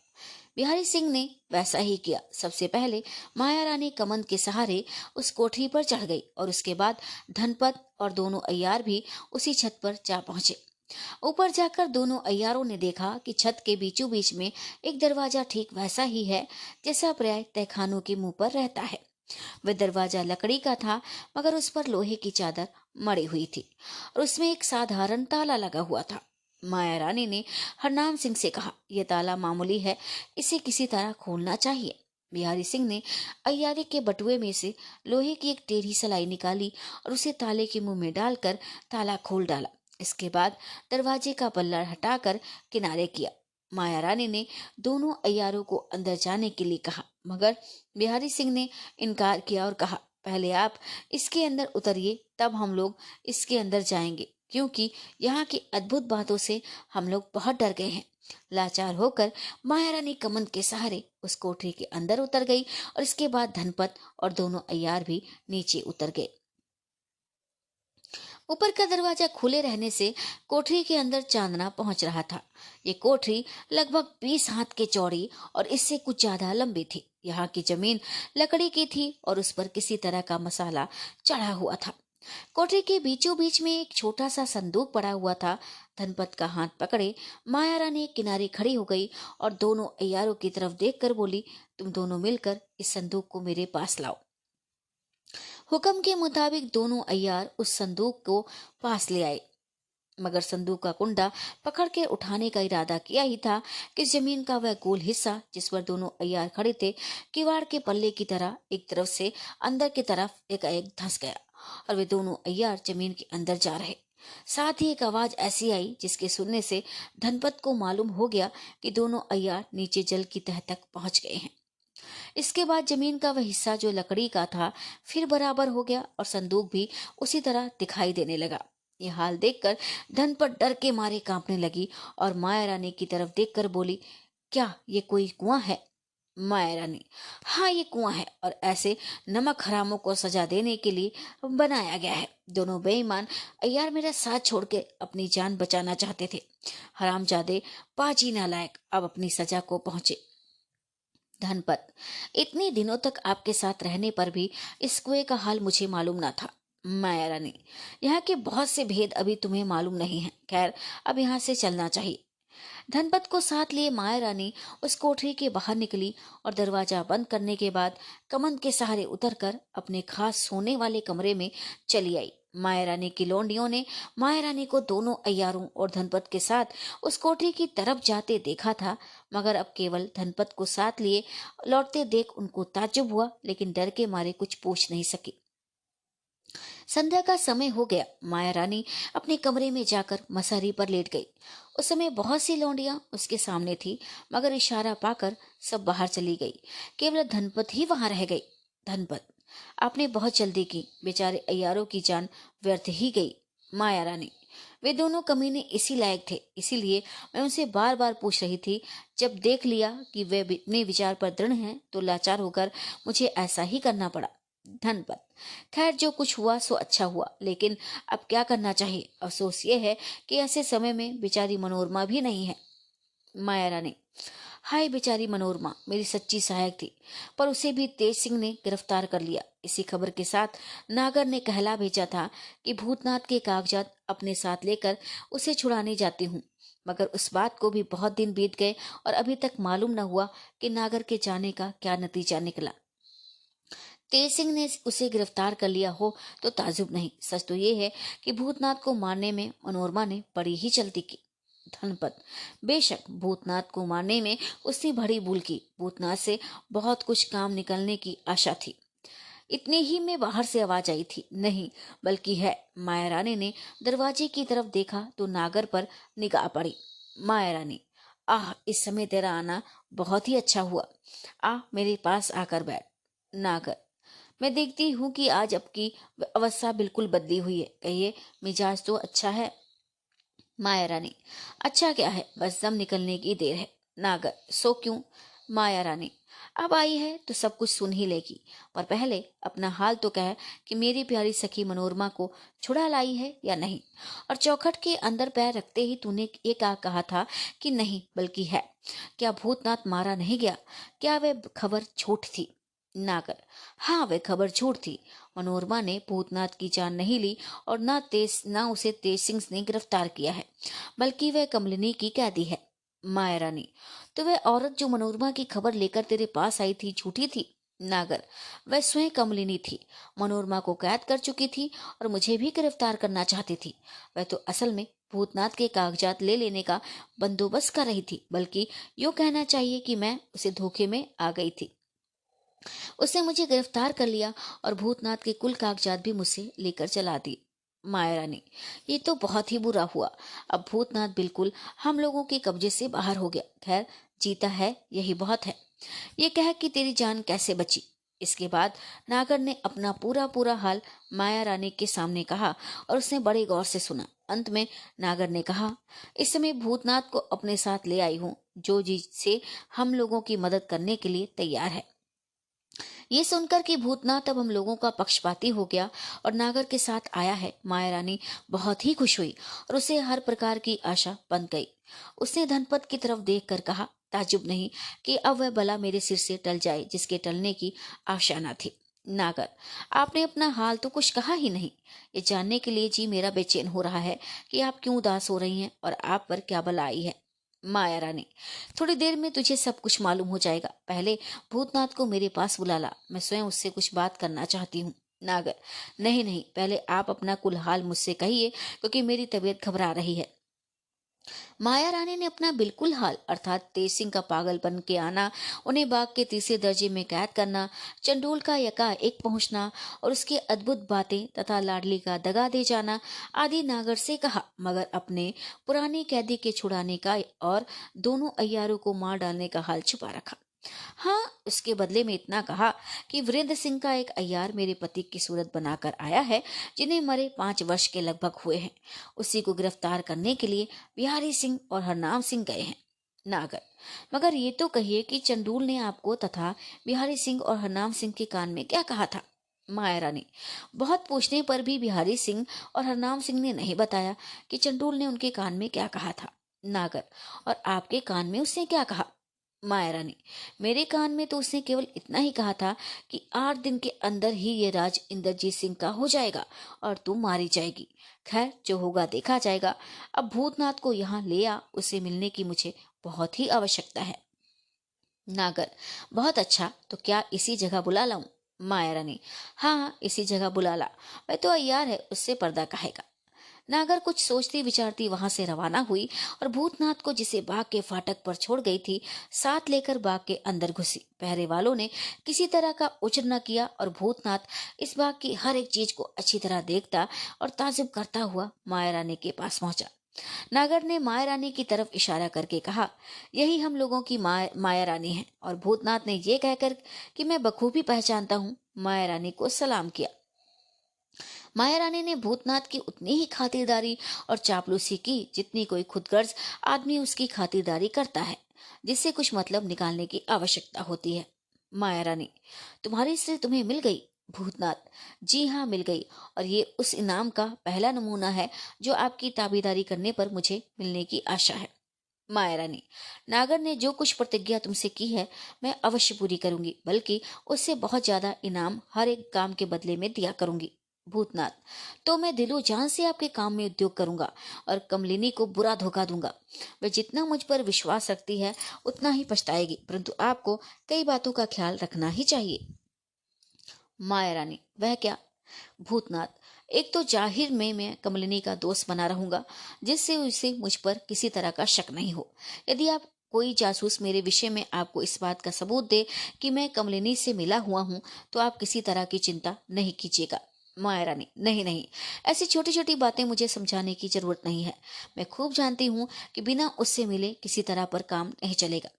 बिहारी सिंह ने वैसा ही किया। सबसे पहले माया रानी कमंद के सहारे उस कोठरी पर चढ़ गई और उसके बाद धनपत और दोनों अय्यार भी उसी छत पर जा पहुंचे। ऊपर जाकर दोनों अय्यारों ने देखा कि छत के बीचों बीच में एक दरवाजा ठीक वैसा ही है जैसा प्राय तहखानों के मुंह पर रहता है। वह दरवाजा लकड़ी का था, मगर उस पर लोहे की चादर मड़ी हुई थी और उसमें एक साधारण ताला लगा हुआ था। माया रानी ने हरनाम सिंह से कहा, यह ताला मामूली है, इसे किसी तरह खोलना चाहिए। बिहारी सिंह ने अय्यारी के बटुए में से लोहे की एक टेढ़ी सलाई निकाली और उसे ताले के मुंह में डालकर ताला खोल डाला। इसके बाद दरवाजे का पल्ला हटाकर किनारे किया। माया रानी ने दोनों अय्यारों को अंदर जाने के लिए कहा, मगर बिहारी सिंह ने इनकार किया और कहा, पहले आप इसके अंदर उतरिए, तब हम लोग इसके अंदर जाएंगे, क्योंकि यहाँ की अद्भुत बातों से हम लोग बहुत डर गए हैं। लाचार होकर माया रानी कमंद के सहारे उस कोठरी के अंदर उतर गई और इसके बाद धनपत और दोनों अय्यार भी नीचे उतर गए। ऊपर का दरवाजा खुले रहने से कोठरी के अंदर चांदना पहुंच रहा था। ये कोठरी लगभग 20 हाथ के चौड़ी और इससे कुछ ज्यादा लंबी थी। यहाँ की जमीन लकड़ी की थी और उस पर किसी तरह का मसाला चढ़ा हुआ था। कोठरी के बीचों बीच में एक छोटा सा संदूक पड़ा हुआ था। धनपत का हाथ पकड़े माया रानी किनारे खड़ी हो गई और दोनों अय्यारों की तरफ देखकर बोली, तुम दोनों मिलकर इस संदूक को मेरे पास लाओ। हुक्म के मुताबिक दोनों अय्यार उस संदूक को पास ले आए, मगर संदूक का कुंडा पकड़ के उठाने का इरादा किया ही था कि जमीन का वह गोल हिस्सा जिस पर दोनों अय्यार खड़े थे किवाड़ के पल्ले की तरह एक तरफ से अंदर की तरफ एक धंस गया और वे दोनों अय्यार जमीन के अंदर जा रहे। साथ ही एक आवाज ऐसी आई जिसके सुनने से धनपत को मालूम हो गया कि दोनों अय्यार नीचे जल की तह तक पहुंच गए हैं। इसके बाद जमीन का वह हिस्सा जो लकड़ी का था फिर बराबर हो गया और संदूक भी उसी तरह दिखाई देने लगा। ये हाल देखकर धनपत डर के मारे कांपने लगी और माया रानी की तरफ देखकर बोली, क्या ये कोई कुआं है? माया रानी, हाँ ये कुआं है और ऐसे नमक हरामों को सजा देने के लिए बनाया गया है। दोनों बेईमान अय्यार मेरा साथ छोड़ के अपनी जान बचाना चाहते थे। हरामजादे पाजी नालायक अब अपनी सजा को पहुंचे। धनपत, इतने दिनों तक आपके साथ रहने पर भी इस कुएं का हाल मुझे मालूम ना था। माया रानी, यहाँ के बहुत से भेद अभी तुम्हें मालूम नहीं है। खैर, अब यहाँ से चलना चाहिए। धनपत को साथ लिए माया रानी उस कोठरी के बाहर निकली और दरवाजा बंद करने के बाद कमंद के सहारे उतरकर अपने खास सोने वाले कमरे में चली आई। माया रानी की लोंडियों ने माया रानी को दोनों अय्यारों और धनपत के साथ उस कोठरी की तरफ जाते देखा था, मगर अब केवल धनपत को साथ लिए लौटते देख उनको ताज्जुब हुआ, लेकिन डर के मारे कुछ पूछ नहीं सकी। संध्या का समय हो गया। माया रानी अपने कमरे में जाकर मसारी पर लेट गई। उस समय बहुत सी लौंडियां उसके सामने थी, मगर इशारा पाकर सब बाहर चली गई। केवल धनपत ही वहां रह गई। धनपत, आपने बहुत जल्दी की, बेचारे अय्यारों की जान व्यर्थ ही गई। माया रानी, वे दोनों कमीने इसी लायक थे, इसीलिए मैं उनसे बार बार पूछ रही थी। जब देख लिया कि वे अपने विचार पर दृढ़ हैं, तो लाचार होकर मुझे ऐसा ही करना पड़ा। धनपत, खैर जो कुछ हुआ सो अच्छा हुआ, लेकिन अब क्या करना चाहिए? अफसोस ये है कि ऐसे समय में बेचारी मनोरमा भी नहीं है। माया रानी, हाय बेचारी मनोरमा मेरी सच्ची सहायक थी, पर उसे भी तेज सिंह ने गिरफ्तार कर लिया। इसी खबर के साथ नागर ने कहला भेजा था कि भूतनाथ के कागजात अपने साथ लेकर उसे छुड़ाने जाती हूँ, मगर उस बात को भी बहुत दिन बीत गए और अभी तक मालूम न हुआ कि नागर के जाने का क्या नतीजा निकला। तेज सिंह ने उसे गिरफ्तार कर लिया हो तो ताजुब नहीं, सच तो ये है कि भूतनाथ को मारने में मनोरमा ने बड़ी ही जल्दी की। धनपत, बेशक भूतनाथ को मारने में उसने बड़ी भूल की। भूतनाथ से बहुत कुछ काम निकलने की आशा थी। इतने ही में बाहर से आवाज आई थी, नहीं बल्कि है। माया रानी ने दरवाजे की तरफ देखा तो नागर पर निगाह पड़ी। माया रानी, आह इस समय तेरा आना बहुत ही अच्छा हुआ। आ मेरे पास आकर बैठ। नागर, मैं देखती हूँ कि आज आपकी अवस्था बिल्कुल बदली हुई है, कहिए मिजाज तो अच्छा है। माया रानी, अच्छा क्या है, बस दम निकलने की देर है। नागर, सो क्यों? माया रानी, अब आई है तो सब कुछ सुन ही लेगी, पर पहले अपना हाल तो कह कि मेरी प्यारी सखी मनोरमा को छुड़ा लाई है या नहीं। और चौखट के अंदर पैर रखते ही तूने ये कहा था कि नहीं बल्कि है। क्या भूतनाथ मारा नहीं गया? क्या वह खबर झूठ थी? नागर, हाँ वह खबर झूठ थी। मनोरमा ने भूतनाथ की जान नहीं ली और न उसे तेज सिंह ने गिरफ्तार किया है, बल्कि वह कमलिनी की कैदी है। माया रानी, तो वह औरत जो मनोरमा की खबर लेकर तेरे पास आई थी झूठी थी? नागर, वह स्वयं कमलिनी थी, मनोरमा को कैद कर चुकी थी और मुझे भी गिरफ्तार करना चाहती थी। वह तो असल में भूतनाथ के कागजात ले लेने का बंदोबस्त कर रही थी, बल्कि यूं कहना चाहिए कि मैं उसे धोखे में आ गई थी। उसने मुझे गिरफ्तार कर लिया और भूतनाथ के कुल कागजात भी मुझसे लेकर चला दी। माया रानी, ये तो बहुत ही बुरा हुआ। अब भूतनाथ बिल्कुल हम लोगों के कब्जे से बाहर हो गया। खैर जीता है यही बहुत है। ये कह कि तेरी जान कैसे बची। इसके बाद नागर ने अपना पूरा पूरा हाल माया रानी के सामने कहा और उसने बड़े गौर से सुना। अंत में नागर ने कहा, इस समय भूतनाथ को अपने साथ ले आई हूँ, जो जी से हम लोगों की मदद करने के लिए तैयार है। ये सुनकर कि भूतनाथ अब हम लोगों का पक्षपाती हो गया और नागर के साथ आया है, माया रानी बहुत ही खुश हुई और उसे हर प्रकार की आशा बंध गई। उसने धनपत की तरफ देखकर कहा, ताज्जुब नहीं कि अब वह बला मेरे सिर से टल जाए जिसके टलने की आशा न थी। नागर, आपने अपना हाल तो कुछ कहा ही नहीं। ये जानने के लिए जी मेरा बेचैन हो रहा है कि आप क्यों उदास हो रही हैं और आप पर क्या बला आई है। माया रानी, थोड़ी देर में तुझे सब कुछ मालूम हो जाएगा। पहले भूतनाथ को मेरे पास बुला ला, मैं स्वयं उससे कुछ बात करना चाहती हूँ। नागर, नहीं नहीं, पहले आप अपना कुल हाल मुझसे कहिए, क्योंकि मेरी तबीयत घबरा रही है। माया रानी ने अपना बिल्कुल हाल अर्थात तेज सिंह का पागलपन के आना, उन्हें बाग के तीसरे दर्जे में कैद करना, चंडोल का एकाएक पहुंचना और उसकी अद्भुत बातें तथा लाडली का दगा दे जाना आदि नागर से कहा, मगर अपने पुराने कैदी के छुड़ाने का और दोनों अय्यारों को मार डालने का हाल छुपा रखा। हाँ, उसके बदले में इतना कहा कि वीरेंद्र सिंह का एक अय्यार मेरे पति की सूरत बनाकर आया है, जिन्हें मरे 5 वर्ष के लगभग हुए हैं। उसी को गिरफ्तार करने के लिए बिहारी सिंह और हरनाम सिंह गए हैं। नागर, मगर ये तो कहिए कि चंडूल ने आपको तथा बिहारी सिंह और हरनाम सिंह के कान में क्या कहा था। माया रानी, बहुत पूछने पर भी बिहारी सिंह और हरनाम सिंह ने नहीं बताया कि चंडूल ने उनके कान में क्या कहा था। नागर, और आपके कान में उसने क्या कहा। माया रानी, मेरे कान में तो उसने केवल इतना ही कहा था कि 8 दिन के अंदर ही ये राज इंद्रजीत सिंह का हो जाएगा और तू मारी जाएगी। खैर, जो होगा देखा जाएगा। अब भूतनाथ को यहाँ ले आ, उसे मिलने की मुझे बहुत ही आवश्यकता है। नागर, बहुत अच्छा, तो क्या इसी जगह बुला लाऊं। माया रानी, हाँ हाँ, इसी जगह बुला ला। वह तो अय्यार है, उससे पर्दा कहेगा। नागर कुछ सोचती विचारती वहां से रवाना हुई और भूतनाथ को, जिसे बाग के फाटक पर छोड़ गई थी, साथ लेकर बाग के अंदर घुसी। पहरे वालों ने किसी तरह का उचर न किया और भूतनाथ इस बाग की हर एक चीज को अच्छी तरह देखता और ताजुब करता हुआ माया रानी के पास पहुंचा। नागर ने माया रानी की तरफ इशारा करके कहा, यही हम लोगों की माया रानी है। और भूतनाथ ने यह कहकर कि मैं बखूबी पहचानता हूँ, माया रानी को सलाम किया। माया रानी ने भूतनाथ की उतनी ही खातिरदारी और चापलूसी की जितनी कोई खुदगर्ज आदमी उसकी खातिरदारी करता है, जिससे कुछ मतलब निकालने की आवश्यकता होती है। माया रानी, तुम्हारी स्त्री तुम्हें मिल गई। भूतनाथ, जी हाँ, मिल गई, और ये उस इनाम का पहला नमूना है जो आपकी ताबेदारी करने पर मुझे मिलने की आशा है। माया रानी, नागर ने जो कुछ प्रतिज्ञा तुमसे की है, मैं अवश्य पूरी करूंगी, बल्कि उससे बहुत ज्यादा इनाम हर एक काम के बदले में दिया करूंगी। भूतनाथ, तो मैं दिलो जान से आपके काम में उद्योग करूंगा और कमलिनी को बुरा धोखा दूंगा। वह जितना मुझ पर विश्वास रखती है उतना ही पछताएगी, परंतु आपको कई बातों का ख्याल रखना ही चाहिए। माया रानी, वह क्या। भूतनाथ, एक तो जाहिर में मैं कमलिनी का दोस्त बना रहूंगा, जिससे उसे मुझ पर किसी तरह का शक नहीं हो। यदि आप कोई जासूस मेरे विषय में आपको इस बात का सबूत दे कि मैं कमलिनी से मिला हुआ हूं, तो आप किसी तरह की चिंता नहीं कीजिएगा। माया रानी, नहीं नहीं, ऐसी छोटी छोटी बातें मुझे समझाने की जरूरत नहीं है। मैं खूब जानती हूँ कि बिना उससे मिले किसी तरह पर काम नहीं चलेगा।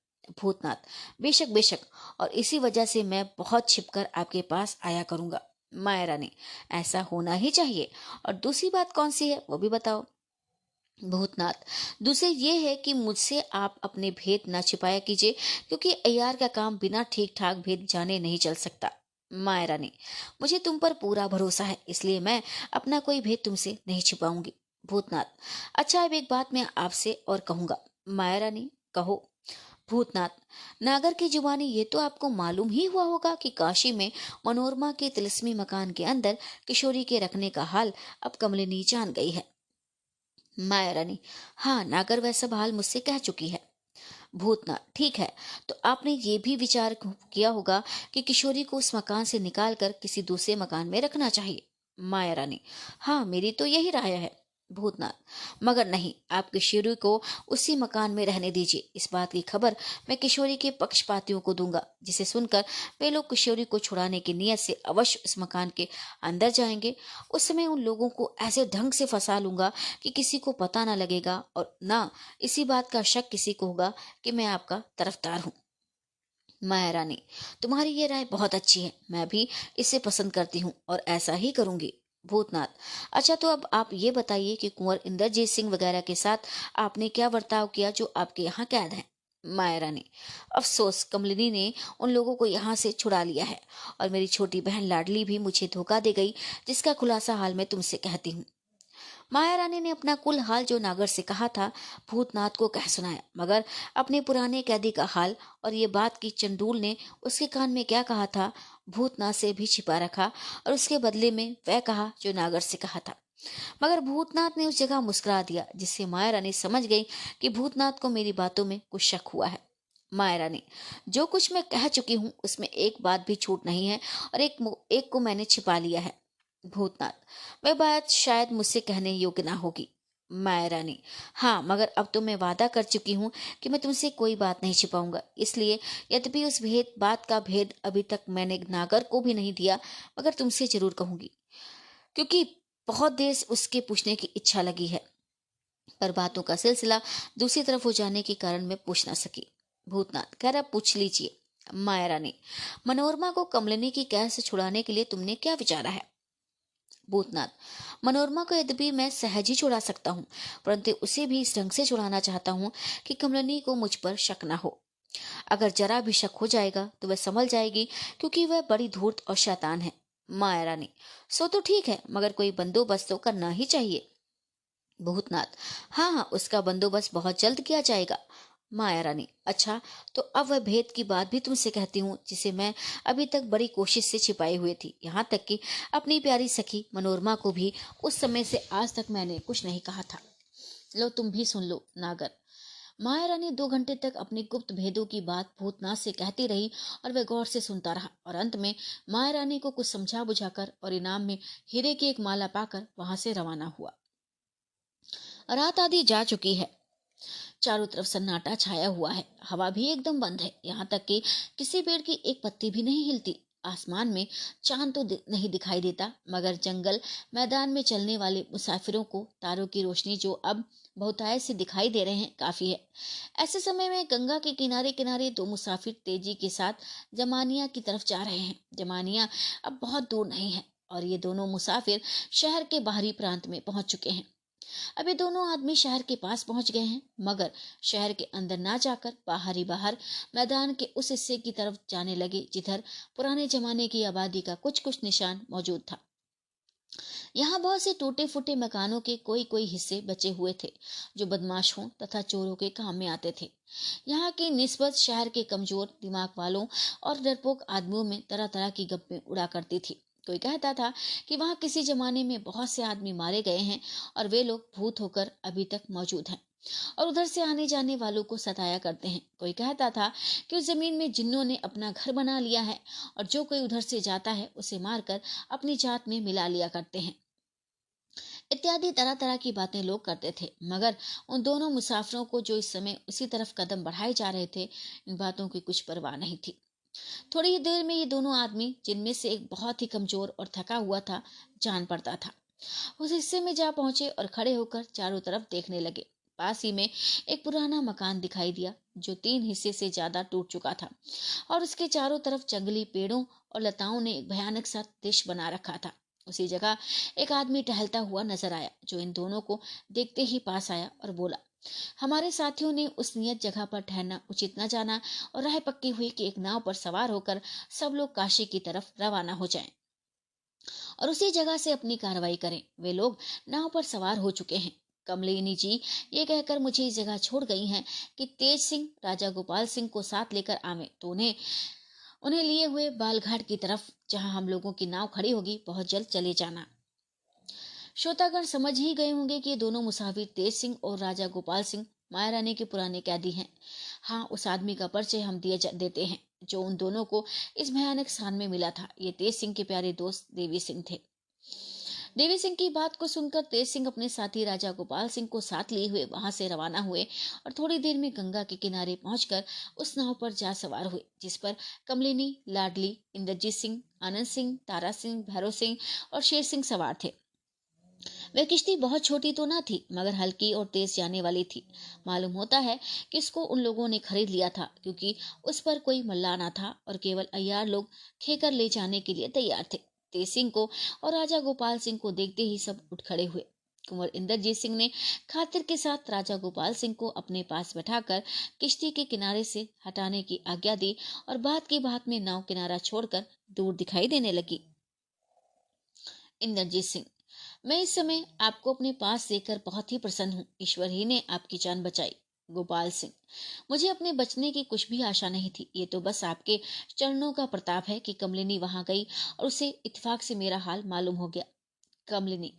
भूतनाथ, बेशक बेशक, और इसी वजह से मैं बहुत छिपकर आपके पास आया करूंगा। माया रानी, ऐसा होना ही चाहिए। और दूसरी बात कौन सी है, वो भी बताओ। भूतनाथ, दूसरे ये है कि मुझसे आप अपने भेद न छिपाया कीजिए, क्योंकि अय्यार का काम बिना ठीक ठाक भेद जाने नहीं चल सकता। माया रानी, मुझे तुम पर पूरा भरोसा है, इसलिए मैं अपना कोई भेद तुमसे नहीं छिपाऊंगी। भूतनाथ, अच्छा, अब एक बात मैं आपसे और कहूंगा। माया रानी, कहो। भूतनाथ, नागर की जुबानी ये तो आपको मालूम ही हुआ होगा कि काशी में मनोरमा के तिलस्मी मकान के अंदर किशोरी के रखने का हाल अब कमलिनी जान गई है। माया रानी, हाँ, नागर वह सब हाल मुझसे कह चुकी है। भूतनाथ, ठीक है, तो आपने ये भी विचार किया होगा कि किशोरी को उस मकान से निकालकर किसी दूसरे मकान में रखना चाहिए। माया रानी, हाँ, मेरी तो यही राय है। भूतनाथ, मगर नहीं, आप किशोरी को उसी मकान में रहने दीजिए। इस बात की खबर मैं किशोरी के पक्षपातियों को दूंगा, जिसे सुनकर वे लोग किशोरी को छुड़ाने की नीयत से अवश्य उस मकान के अंदर जाएंगे। उस समय उन लोगों को ऐसे ढंग से फंसा लूंगा कि किसी को पता न लगेगा और ना इसी बात का शक किसी को होगा कि मैं आपका तरफदार हूँ। माया रानी, तुम्हारी ये राय बहुत अच्छी है, मैं भी इसे पसंद करती हूँ और ऐसा ही करूंगी। भूतनाथ: अच्छा, तो अब आप ये बताइए कि कुंवर इंद्रजीत सिंह वगैरह के साथ आपने क्या बर्ताव किया जो आपके यहाँ कैद हैं? माया रानी: अफसोस, कमलिनी ने उन लोगों को यहाँ से छुड़ा लिया है और मेरी छोटी बहन लाडली भी मुझे धोखा दे गई, जिसका खुलासा हाल मैं तुमसे कहती हूँ। माया रानी ने अपना कुल हाल जो नागर से कहा था भूतनाथ को कह सुनाया, मगर अपने पुराने कैदी का हाल और ये बात कि चंडूल ने उसके कान में क्या कहा था भूतनाथ से भी छिपा रखा, और उसके बदले में वह कहा जो नागर से कहा था। मगर भूतनाथ ने उस जगह मुस्कुरा दिया, जिससे माया रानी समझ गई कि भूतनाथ को मेरी बातों में कुछ शक हुआ है। माया रानी: जो कुछ मैं कह चुकी हूँ उसमें एक बात भी छूट नहीं है, और एक को मैंने छिपा लिया है। भूतनाथ: वह बात शायद मुझसे कहने योग्य ना होगी। माया रानी: हाँ, मगर अब तो मैं वादा कर चुकी हूँ कि मैं तुमसे कोई बात नहीं छिपाऊंगा, इसलिए यद्यपि उस बात का भेद अभी तक मैंने नागर को भी नहीं दिया, मगर तुमसे जरूर कहूंगी, क्योंकि बहुत देर से उसके पूछने की इच्छा लगी है, पर बातों का सिलसिला दूसरी तरफ हो जाने के कारण मैं पूछ ना सकी। भूतनाथ: खैर, अब पूछ लीजिए। माया रानी: मनोरमा को कमलिनी की कैद से छुड़ाने के लिए तुमने क्या विचारा है? भूतनाथ: मनोरमा को यद्यपि मैं सहज ही छुड़ा सकता हूँ, परंतु उसे भी इस ढंग से छुड़ाना चाहता हूँ कि कमलिनी को मुझ पर शक न हो। अगर जरा भी शक हो जाएगा तो वह संभल जाएगी, क्योंकि वह बड़ी धूर्त और शैतान है। माया रानी: सो तो ठीक है, मगर कोई बंदोबस्त तो करना ही चाहिए। भूतनाथ: हाँ हाँ, उसका बंदोबस्त बहुत जल्द किया जाएगा। माया रानी: अच्छा, तो अब वह भेद की बात भी तुमसे कहती हूँ जिसे मैं अभी तक बड़ी कोशिश से छिपाई हुई थी, यहाँ तक कि अपनी प्यारी सखी मनोरमा को भी उस समय से आज तक मैंने कुछ नहीं कहा था। लो, तुम भी सुन लो। नागर: माया रानी 2 घंटे तक अपनी गुप्त भेदों की बात भूतनाथ से कहती रही, और वह गौर से सुनता रहा, और अंत में माया रानी को कुछ समझा बुझाकर और इनाम में हीरे की एक माला पाकर वहां से रवाना हुआ। रात आधी जा चुकी है, चारों तरफ सन्नाटा छाया हुआ है, हवा भी एकदम बंद है, यहाँ तक कि किसी पेड़ की एक पत्ती भी नहीं हिलती। आसमान में चांद तो नहीं दिखाई देता, मगर जंगल मैदान में चलने वाले मुसाफिरों को तारों की रोशनी जो अब बहुतायत से दिखाई दे रहे हैं काफी है। ऐसे समय में गंगा के किनारे किनारे 2 मुसाफिर तेजी के साथ जमानिया की तरफ जा रहे हैं। जमानिया अब बहुत दूर नहीं है, और ये दोनों मुसाफिर शहर के बाहरी प्रांत में पहुंच चुके हैं। अभी दोनों आदमी शहर के पास पहुंच गए हैं, मगर शहर के अंदर ना जाकर बाहर मैदान के उस हिस्से की तरफ जाने लगे जिधर पुराने जमाने की आबादी का कुछ कुछ निशान मौजूद था। यहाँ बहुत से टूटे फूटे मकानों के कोई कोई हिस्से बचे हुए थे, जो बदमाशों तथा चोरों के काम में आते थे। यहाँ की निस्बत शहर के कमजोर दिमाग वालों और डरपोक आदमियों में तरह तरह की गप्पें उड़ा करती थी। कोई कहता था कि वहां किसी जमाने में बहुत से आदमी मारे गए हैं, और वे लोग भूत होकर अभी तक मौजूद हैं और उधर से आने जाने वालों को सताया करते हैं। कोई कहता था कि उस जमीन में जिन्नों ने अपना घर बना लिया है, और जो कोई उधर से जाता है उसे मारकर अपनी जात में मिला लिया करते हैं, इत्यादि तरह तरह की बातें लोग करते थे। मगर उन दोनों मुसाफिरों को, जो इस समय उसी तरफ कदम बढ़ाए जा रहे थे, इन बातों की कुछ परवाह नहीं थी। थोड़ी ही देर में ये दोनों आदमी, जिनमें से एक बहुत ही कमजोर और थका हुआ था, जान पड़ता था, उस हिस्से में जा पहुंचे और खड़े होकर चारों तरफ देखने लगे। पास ही में एक पुराना मकान दिखाई दिया, जो 3 हिस्से से ज्यादा टूट चुका था, और उसके चारों तरफ जंगली पेड़ों और लताओं ने एक भयानक सा दृश्य बना रखा था। उसी जगह एक आदमी टहलता हुआ नजर आया, जो इन दोनों को देखते ही पास आया और बोला, हमारे साथियों ने उस नियत जगह पर ठहरना उचित न जाना, और राह पक्की हुई कि एक नाव पर सवार होकर सब लोग काशी की तरफ रवाना हो जाएं और उसी जगह से अपनी कार्रवाई करें। वे लोग नाव पर सवार हो चुके हैं। कमलिनी जी ये कहकर मुझे इस जगह छोड़ गई हैं कि तेज सिंह राजा गोपाल सिंह को साथ लेकर आवे, तो उन्हें उन्हें लिए हुए बालघाट की तरफ, जहां हम लोगों की नाव खड़ी होगी, बहुत जल्द चले जाना। श्रोतागण समझ ही गए होंगे कि ये दोनों मुसाफिर तेज सिंह और राजा गोपाल सिंह माया रानी के पुराने कैदी हैं। हाँ, उस आदमी का परिचय हम देते हैं जो उन दोनों को इस भयानक स्थान में मिला था। ये तेज सिंह के प्यारे दोस्त देवी सिंह थे। देवी सिंह की बात को सुनकर तेज सिंह अपने साथी राजा गोपाल सिंह को साथ लिए हुए वहां से रवाना हुए, और थोड़ी देर में गंगा के किनारे पहुंचकर उस नाव पर जा सवार हुए, जिस पर कमलिनी, लाडली, इंद्रजीत सिंह, आनंद सिंह, तारा सिंह, भैरव सिंह और शेर सिंह सवार थे। वह किश्ती बहुत छोटी तो ना थी, मगर हल्की और तेज जाने वाली थी। मालूम होता है कि इसको उन लोगों ने खरीद लिया था, क्योंकि उस पर कोई मल्ला ना था और केवल अय्यार लोग खेकर ले जाने के लिए तैयार थे। तेज सिंह को और राजा गोपाल सिंह को देखते ही सब उठ खड़े हुए। कुंवर इंद्रजीत सिंह ने खातिर के साथ राजा गोपाल सिंह को अपने पास बैठाकर किश्ती के किनारे से हटाने की आज्ञा दी और बात की बात में नाव किनारा छोड़कर दूर दिखाई देने लगी। इंद्रजीत सिंह, मैं इस समय आपको अपने पास देखकर बहुत ही प्रसन्न हूँ। ईश्वर ही ने आपकी जान बचाई। गोपाल सिंह, मुझे अपने बचने की कुछ भी आशा नहीं थी। ये तो बस आपके चरणों का प्रताप है कि कमलिनी वहां गई और उसे इत्तेफाक से मेरा हाल मालूम हो गया। कमलिनी,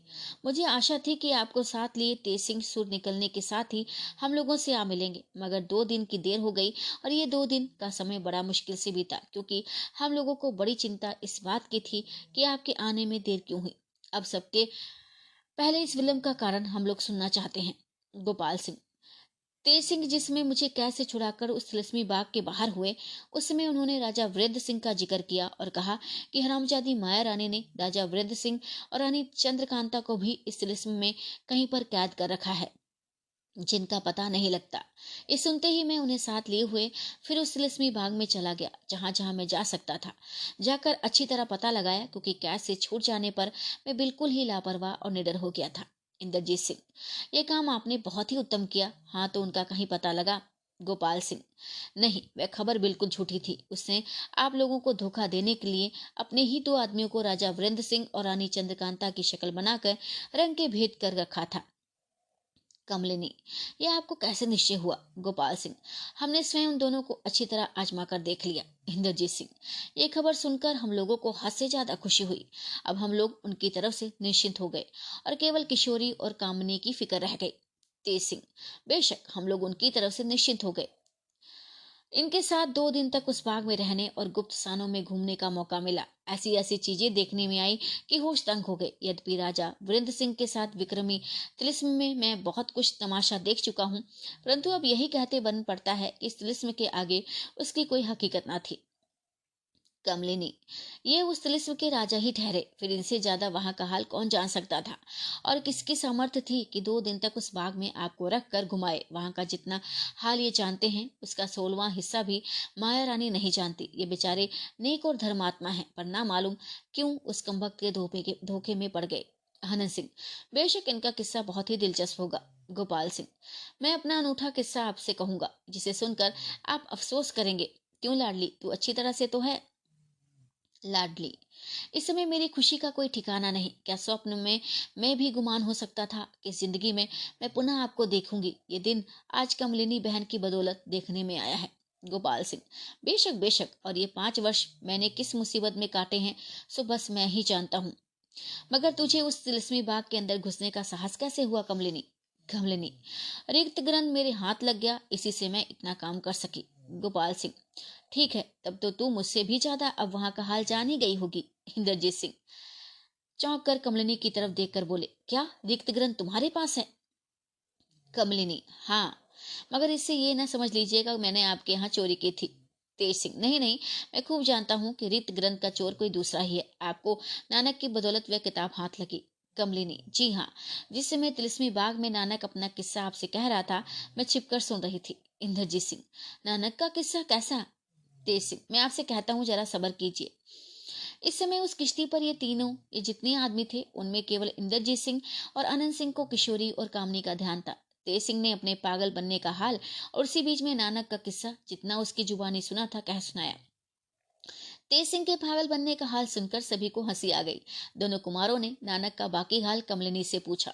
मुझे आशा थी कि आपको साथ लिए तेज सिंह सुर निकलने के साथ ही हम लोगों से आ मिलेंगे, मगर 2 दिन की देर हो गई और ये 2 दिन का समय बड़ा मुश्किल से बीता, क्योंकि हम लोगों को बड़ी चिंता इस बात की थी कि आपके आने में देर क्यों हुई। अब सबके पहले इस विलंब का कारण हम लोग सुनना चाहते हैं। गोपाल सिंह, तेज सिंह जिसमें मुझे कैद से छुड़ाकर उस तिलिस्मी बाग के बाहर हुए, उस समय उन्होंने राजा वृद्ध सिंह का जिक्र किया और कहा कि हरामजादी माया रानी ने राजा वृद्ध सिंह और रानी चंद्रकांता को भी इस तिलिस्म में कहीं पर कैद कर रखा है, जिनका पता नहीं लगता। ये सुनते ही मैं उन्हें साथ लिए हुए फिर उस तिलिस्मी बाग में चला गया, जहां जहां मैं जा सकता था। जाकर अच्छी तरह पता लगाया, क्योंकि कैद से छूट जाने पर मैं बिल्कुल ही लापरवाह और निडर हो गया था। इंद्रजीत सिंह, ये काम आपने बहुत ही उत्तम किया। हाँ, तो उनका कहीं पता लगा? गोपाल सिंह, नहीं, वह खबर बिल्कुल झूठी थी। उसने आप लोगों को धोखा देने के लिए अपने ही 2 आदमियों को राजा वृंद सिंह और रानी चंद्रकांता की शक्ल बनाकर रंग के भेद कर रखा था। कमलिनी, यह आपको कैसे निश्चय हुआ? गोपाल सिंह, हमने स्वयं उन दोनों को अच्छी तरह आजमा कर देख लिया। इंद्रजीत सिंह, ये खबर सुनकर हम लोगों को हद से ज्यादा खुशी हुई। अब हम लोग उनकी तरफ से निश्चिंत हो गए और केवल किशोरी और कामनी की फिक्र रह गई। तेज सिंह, बेशक हम लोग उनकी तरफ से निश्चिंत हो गए। इनके साथ 2 दिन तक उस बाग में रहने और गुप्त स्थानों में घूमने का मौका मिला। ऐसी ऐसी चीजें देखने में आई कि होश तंग हो गए। यद्यपि राजा वृंद सिंह के साथ विक्रमी तिलिस्म में मैं बहुत कुछ तमाशा देख चुका हूँ, परंतु अब यही कहते बन पड़ता है कि इस तिलिस्म के आगे उसकी कोई हकीकत न थी। कमलिनी, ये उस तिलिस्म के राजा ही ठहरे, फिर इनसे ज्यादा वहां का हाल कौन जान सकता था? और किसकी सामर्थ्य थी कि 2 दिन तक उस बाग में आपको रख कर घुमाए? वहां का जितना हाल ये जानते हैं, उसका 16वां हिस्सा भी माया रानी नहीं जानती। ये बेचारे नेक और धर्मात्मा हैं, पर ना मालूम क्यों उस कमबख्त के धोखे में पड़ गए। हनन सिंह, बेशक इनका किस्सा बहुत ही दिलचस्प होगा। गोपाल सिंह, मैं अपना अनूठा किस्सा आपसे कहूंगा, जिसे सुनकर आप अफसोस करेंगे। क्यों लाडली, तू अच्छी तरह से तो है? लाडली, इस समय मेरी खुशी का कोई ठिकाना नहीं। क्या स्वप्न में मैं भी गुमान हो सकता था कि जिंदगी में मैं पुनः आपको देखूंगी? ये दिन आज कमलिनी बहन की बदौलत देखने में आया है। गोपाल सिंह, बेशक बेशक, और ये 5 वर्ष मैंने किस मुसीबत में काटे हैं, सो बस मैं ही जानता हूँ। मगर तुझे उस तिलिस्मी बाग के अंदर घुसने का साहस कैसे हुआ कमलिनी? कमलिनी, रिक्त ग्रंथ मेरे हाथ लग गया, इसी से मैं इतना काम कर सकी। गोपाल सिंह, ठीक है, तब तो तू मुझसे भी ज्यादा अब वहां का हाल जान ही गई होगी। इंद्रजीत सिंह चौंक कर कमलिनी की तरफ देखकर बोले, क्या रिक्त ग्रंथ तुम्हारे पास है? कमलिनी, हाँ, मगर इससे ये ना समझ लीजिएगा मैंने आपके यहाँ चोरी की थी। तेज सिंह, नहीं नहीं, मैं खूब जानता हूँ कि रिक्त ग्रंथ का चोर कोई दूसरा ही है। आपको नानक की बदौलत वह किताब हाथ लगी। कमलिनी, जी हाँ, जिस समय तिलिस्मी बाग में नानक अपना किस्सा आपसे कह रहा था, मैं छिपकर सुन रही थी। इंद्रजीत सिंह, नानक का किस्सा कैसा? तेज सिंह, मैं आपसे कहता हूँ, जरा सब्र कीजिए। इस समय उस किश्ती पर ये जितने आदमी थे, उनमें केवल इंद्रजीत सिंह और अनंत सिंह को किशोरी और कामनी का ध्यान था। तेज सिंह ने अपने पागल बनने का हाल और उसी बीच में नानक का किस्सा जितना उसकी जुबानी सुना था कह सुनाया। तेज सिंह के पागल बनने का हाल सुनकर सभी को हंसी आ गई। दोनों कुमारों ने नानक का बाकी हाल कमलिनी से पूछा,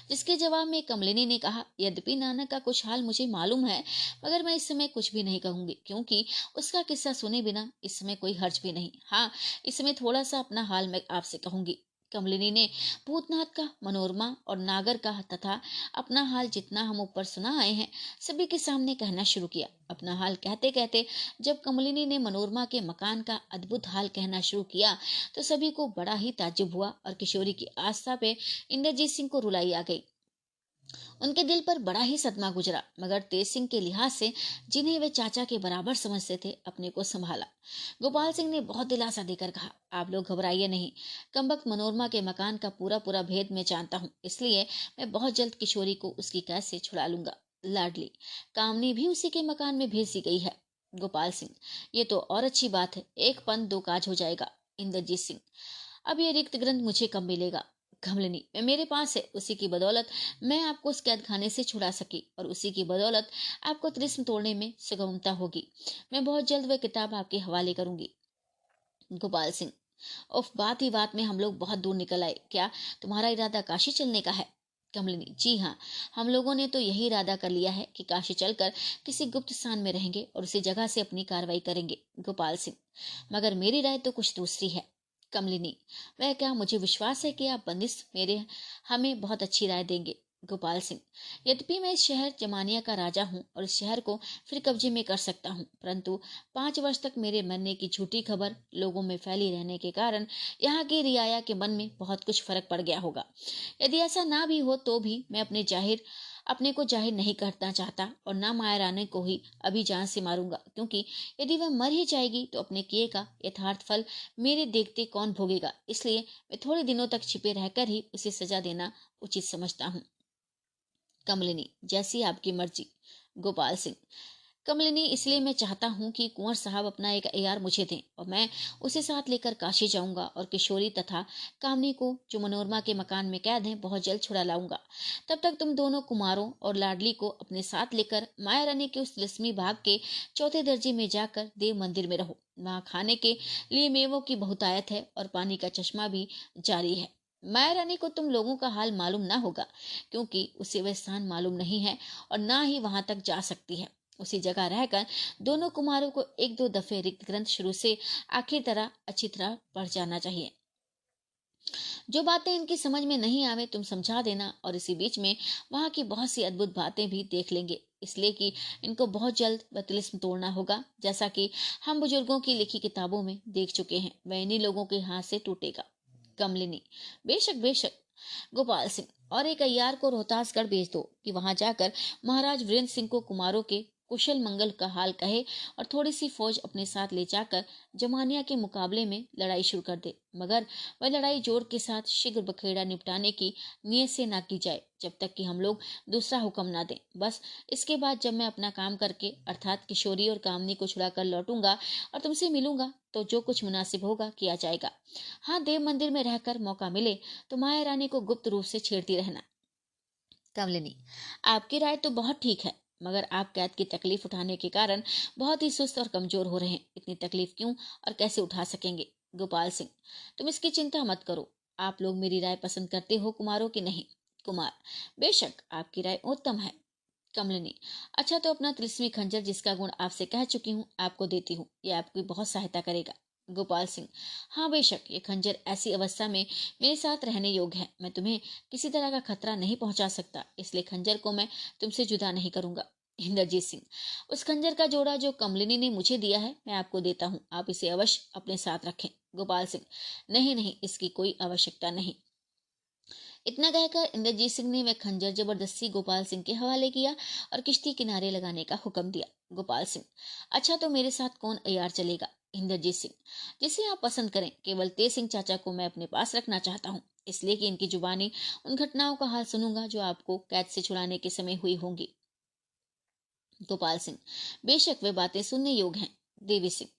जिसके जवाब में कमलिनी ने कहा, यद्यपि नानक का कुछ हाल मुझे मालूम है, मगर मैं इस समय कुछ भी नहीं कहूंगी, क्योंकि उसका किस्सा सुने बिना इस समय कोई हर्ज भी नहीं। हाँ, इस समय थोड़ा सा अपना हाल मैं आपसे कहूंगी। कमलिनी ने भूतनाथ का, मनोरमा और नागर का तथा अपना हाल जितना हम ऊपर सुना आए हैं, सभी के सामने कहना शुरू किया। अपना हाल कहते कहते जब कमलिनी ने मनोरमा के मकान का अद्भुत हाल कहना शुरू किया, तो सभी को बड़ा ही ताज्जुब हुआ और किशोरी की आस्था पे इंद्रजीत सिंह को रुलाई आ गई। उनके दिल पर बड़ा ही सदमा गुजरा, मगर तेज सिंह के लिहाज से, जिन्हें वे चाचा के बराबर समझते थे, अपने को संभाला। गोपाल सिंह ने बहुत दिलासा देकर कहा, आप लोग घबराइए नहीं। कमबख्त मनोरमा के मकान का पूरा पूरा भेद मैं जानता हूँ, इसलिए मैं बहुत जल्द किशोरी को उसकी कैद से छुड़ा लूंगा। लाडली, कामनी भी उसी के मकान में भेज दी गई है। गोपाल सिंह, ये तो और अच्छी बात है, एक पंथ दो काज हो जाएगा। इंद्रजीत सिंह, अब ये रिक्त ग्रंथ मुझे कब मिलेगा? कमलिनी, मैं मेरे पास है, उसी की बदौलत मैं आपको उस कैद खाने से छुड़ा सकी और उसी की बदौलत आपको तिलिस्म तोड़ने में सुगमता होगी। मैं बहुत जल्द वह किताब आपके हवाले करूंगी। गोपाल सिंह, उफ, बात ही बात में हम लोग बहुत दूर निकल आए। क्या तुम्हारा इरादा काशी चलने का है? कमलिनी, जी हाँ, हम लोगों ने तो यही इरादा कर लिया है कि काशी चलकर किसी गुप्त स्थान में रहेंगे और उसी जगह से अपनी कार्रवाई करेंगे। गोपाल सिंह, मगर मेरी राय तो कुछ दूसरी है। कमलिनी, वह क्या? मुझे विश्वास है कि आप बंदिश मेरे हमें बहुत अच्छी राय देंगे। गोपाल सिंह, यद्यपि मैं इस शहर जमानिया का राजा हूँ और इस शहर को फिर कब्जे में कर सकता हूँ, परंतु 5 वर्ष तक मेरे मरने की झूठी खबर लोगों में फैली रहने के कारण यहाँ की रियाया के मन में बहुत कुछ फर्क पड़ गया होगा। यदि ऐसा ना भी हो तो भी मैं अपने को जाहिर नहीं करना चाहता और ना माया रानी को ही अभी जान से मारूंगा, क्योंकि यदि वह मर ही जाएगी तो अपने किए का यथार्थ फल मेरे देखते कौन भोगेगा। इसलिए मैं थोड़े दिनों तक छिपे रहकर ही उसे सजा देना उचित समझता हूँ। कमलिनी, जैसी आपकी मर्जी। गोपाल सिंह, कमलिनी, इसलिए मैं चाहता हूँ कि कुंवर साहब अपना एक AR मुझे दें और मैं उसे साथ लेकर काशी जाऊंगा और किशोरी तथा कामनी को, जो मनोरमा के मकान में कैद हैं, बहुत जल्द छुड़ा लाऊंगा। तब तक तुम दोनों कुमारों और लाडली को अपने साथ लेकर माया रानी के उस तिलिस्मी भाग के 4थे दर्जे में जाकर देव मंदिर में रहो। वहाँ खाने के लिए मेवों की बहुतायत है और पानी का चश्मा भी जारी है। माया रानी को तुम लोगों का हाल मालूम ना होगा, क्योंकि उसे वह स्थान मालूम नहीं है और ना ही वहां तक जा सकती है। उसी जगह रहकर दोनों कुमारों को 1-2 दफे रिक्त ग्रंथ शुरू से आखिर तरह अच्छी तरह पढ़ जाना चाहिए। जो बातें इनकी समझ में नहीं आवे तुम समझा देना और इसी बीच में वहां की बहुत सी अद्भुत बातें भी देख लेंगे, इसलिए कि इनको बहुत जल्द वह तिलिस्म तोड़ना होगा, जैसा कि हम बुजुर्गों की लिखी किताबों में देख चुके हैं। वह इन्हीं लोगों के हाथ से टूटेगा। कमलिनी, बेशक बेशक। गोपाल सिंह, और एक अय्यार को रोहतासगढ़ भेज दो कि वहां जाकर महाराज वीरेंद्र सिंह को कुमारों के कुशल मंगल का हाल कहे और थोड़ी सी फौज अपने साथ ले जाकर जमानिया के मुकाबले में लड़ाई शुरू कर दे, मगर वह लड़ाई जोर के साथ शीघ्र बखेड़ा निपटाने की नीयत से ना की जाए जब तक कि हम लोग दूसरा हुक्म ना दें। बस इसके बाद जब मैं अपना काम करके अर्थात किशोरी और कामनी को छुड़ा कर लौटूंगा और तुमसे मिलूंगा तो जो कुछ मुनासिब होगा किया जाएगा। हाँ, देव मंदिर में रहकर मौका मिले तो माया रानी को गुप्त रूप से छेड़ती रहना। कमलिनी, आपकी राय तो बहुत ठीक है, मगर आप कैद की तकलीफ उठाने के कारण बहुत ही सुस्त और कमजोर हो रहे हैं। इतनी तकलीफ क्यों और कैसे उठा सकेंगे? गोपाल सिंह, तुम इसकी चिंता मत करो। आप लोग मेरी राय पसंद करते हो कुमारों की नहीं? कुमार, बेशक आपकी राय उत्तम है। कमलिनी, अच्छा तो अपना तिलिस्मी खंजर, जिसका गुण आपसे कह चुकी हूँ, आपको देती हूँ, यह आपकी बहुत सहायता करेगा। गोपाल सिंह, हाँ बेशक, ये खंजर ऐसी अवस्था में मेरे साथ रहने योग्य है। मैं तुम्हें किसी तरह का खतरा नहीं पहुंचा सकता, इसलिए खंजर को मैं तुमसे जुदा नहीं करूंगा। इंद्रजीत सिंह, उस खंजर का जोड़ा जो कमलिनी ने मुझे दिया है मैं आपको देता हूँ, आप इसे अवश्य अपने साथ रखें। गोपाल सिंह, नहीं नहीं, इसकी कोई आवश्यकता नहीं। इतना कहकर इंद्रजीत सिंह ने वह खंजर जबरदस्ती गोपाल सिंह के हवाले किया और किश्ती किनारे लगाने का हुक्म दिया। गोपाल सिंह, अच्छा तो मेरे साथ कौन अय्यार चलेगा? इंद्रजीत सिंह, जिसे आप पसंद करें, केवल तेज सिंह चाचा को मैं अपने पास रखना चाहता हूँ, इसलिए कि इनकी जुबानी उन घटनाओं का हाल सुनूंगा जो आपको कैद से छुड़ाने के समय हुई होंगी। गोपाल सिंह, बेशक वे बातें सुनने योग्य हैं। देवी सिंह,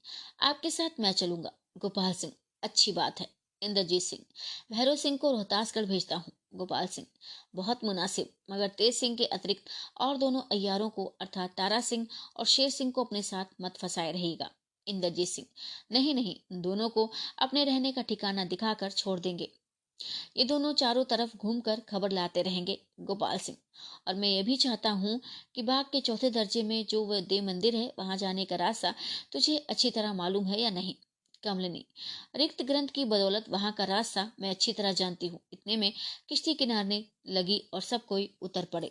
आपके साथ मैं चलूंगा। गोपाल सिंह, अच्छी बात है। इंद्रजीत सिंह, भैरव सिंह को रोहतासगढ़ भेजता हूँ। गोपाल सिंह, बहुत मुनासिब, मगर तेज सिंह के अतिरिक्त और दोनों अय्यारों को अर्थात तारा सिंह और शेर सिंह को अपने साथ मत फंसाए रहेगा। इंद्रजीत सिंह, नहीं नहीं, दोनों को अपने रहने का ठिकाना दिखाकर छोड़ देंगे। ये दोनों चारों तरफ घूमकर खबर लाते रहेंगे। गोपाल सिंह, और मैं ये भी चाहता हूँ कि बाग के 4थे दर्जे में जो वह देव मंदिर है वहां जाने का रास्ता तुझे अच्छी तरह मालूम है या नहीं? कमलिनी, रिक्त ग्रंथ की बदौलत वहां का रास्ता मैं अच्छी तरह जानती हूँ। इतने में किश्ती किनारे लगी और सब कोई उतर पड़े।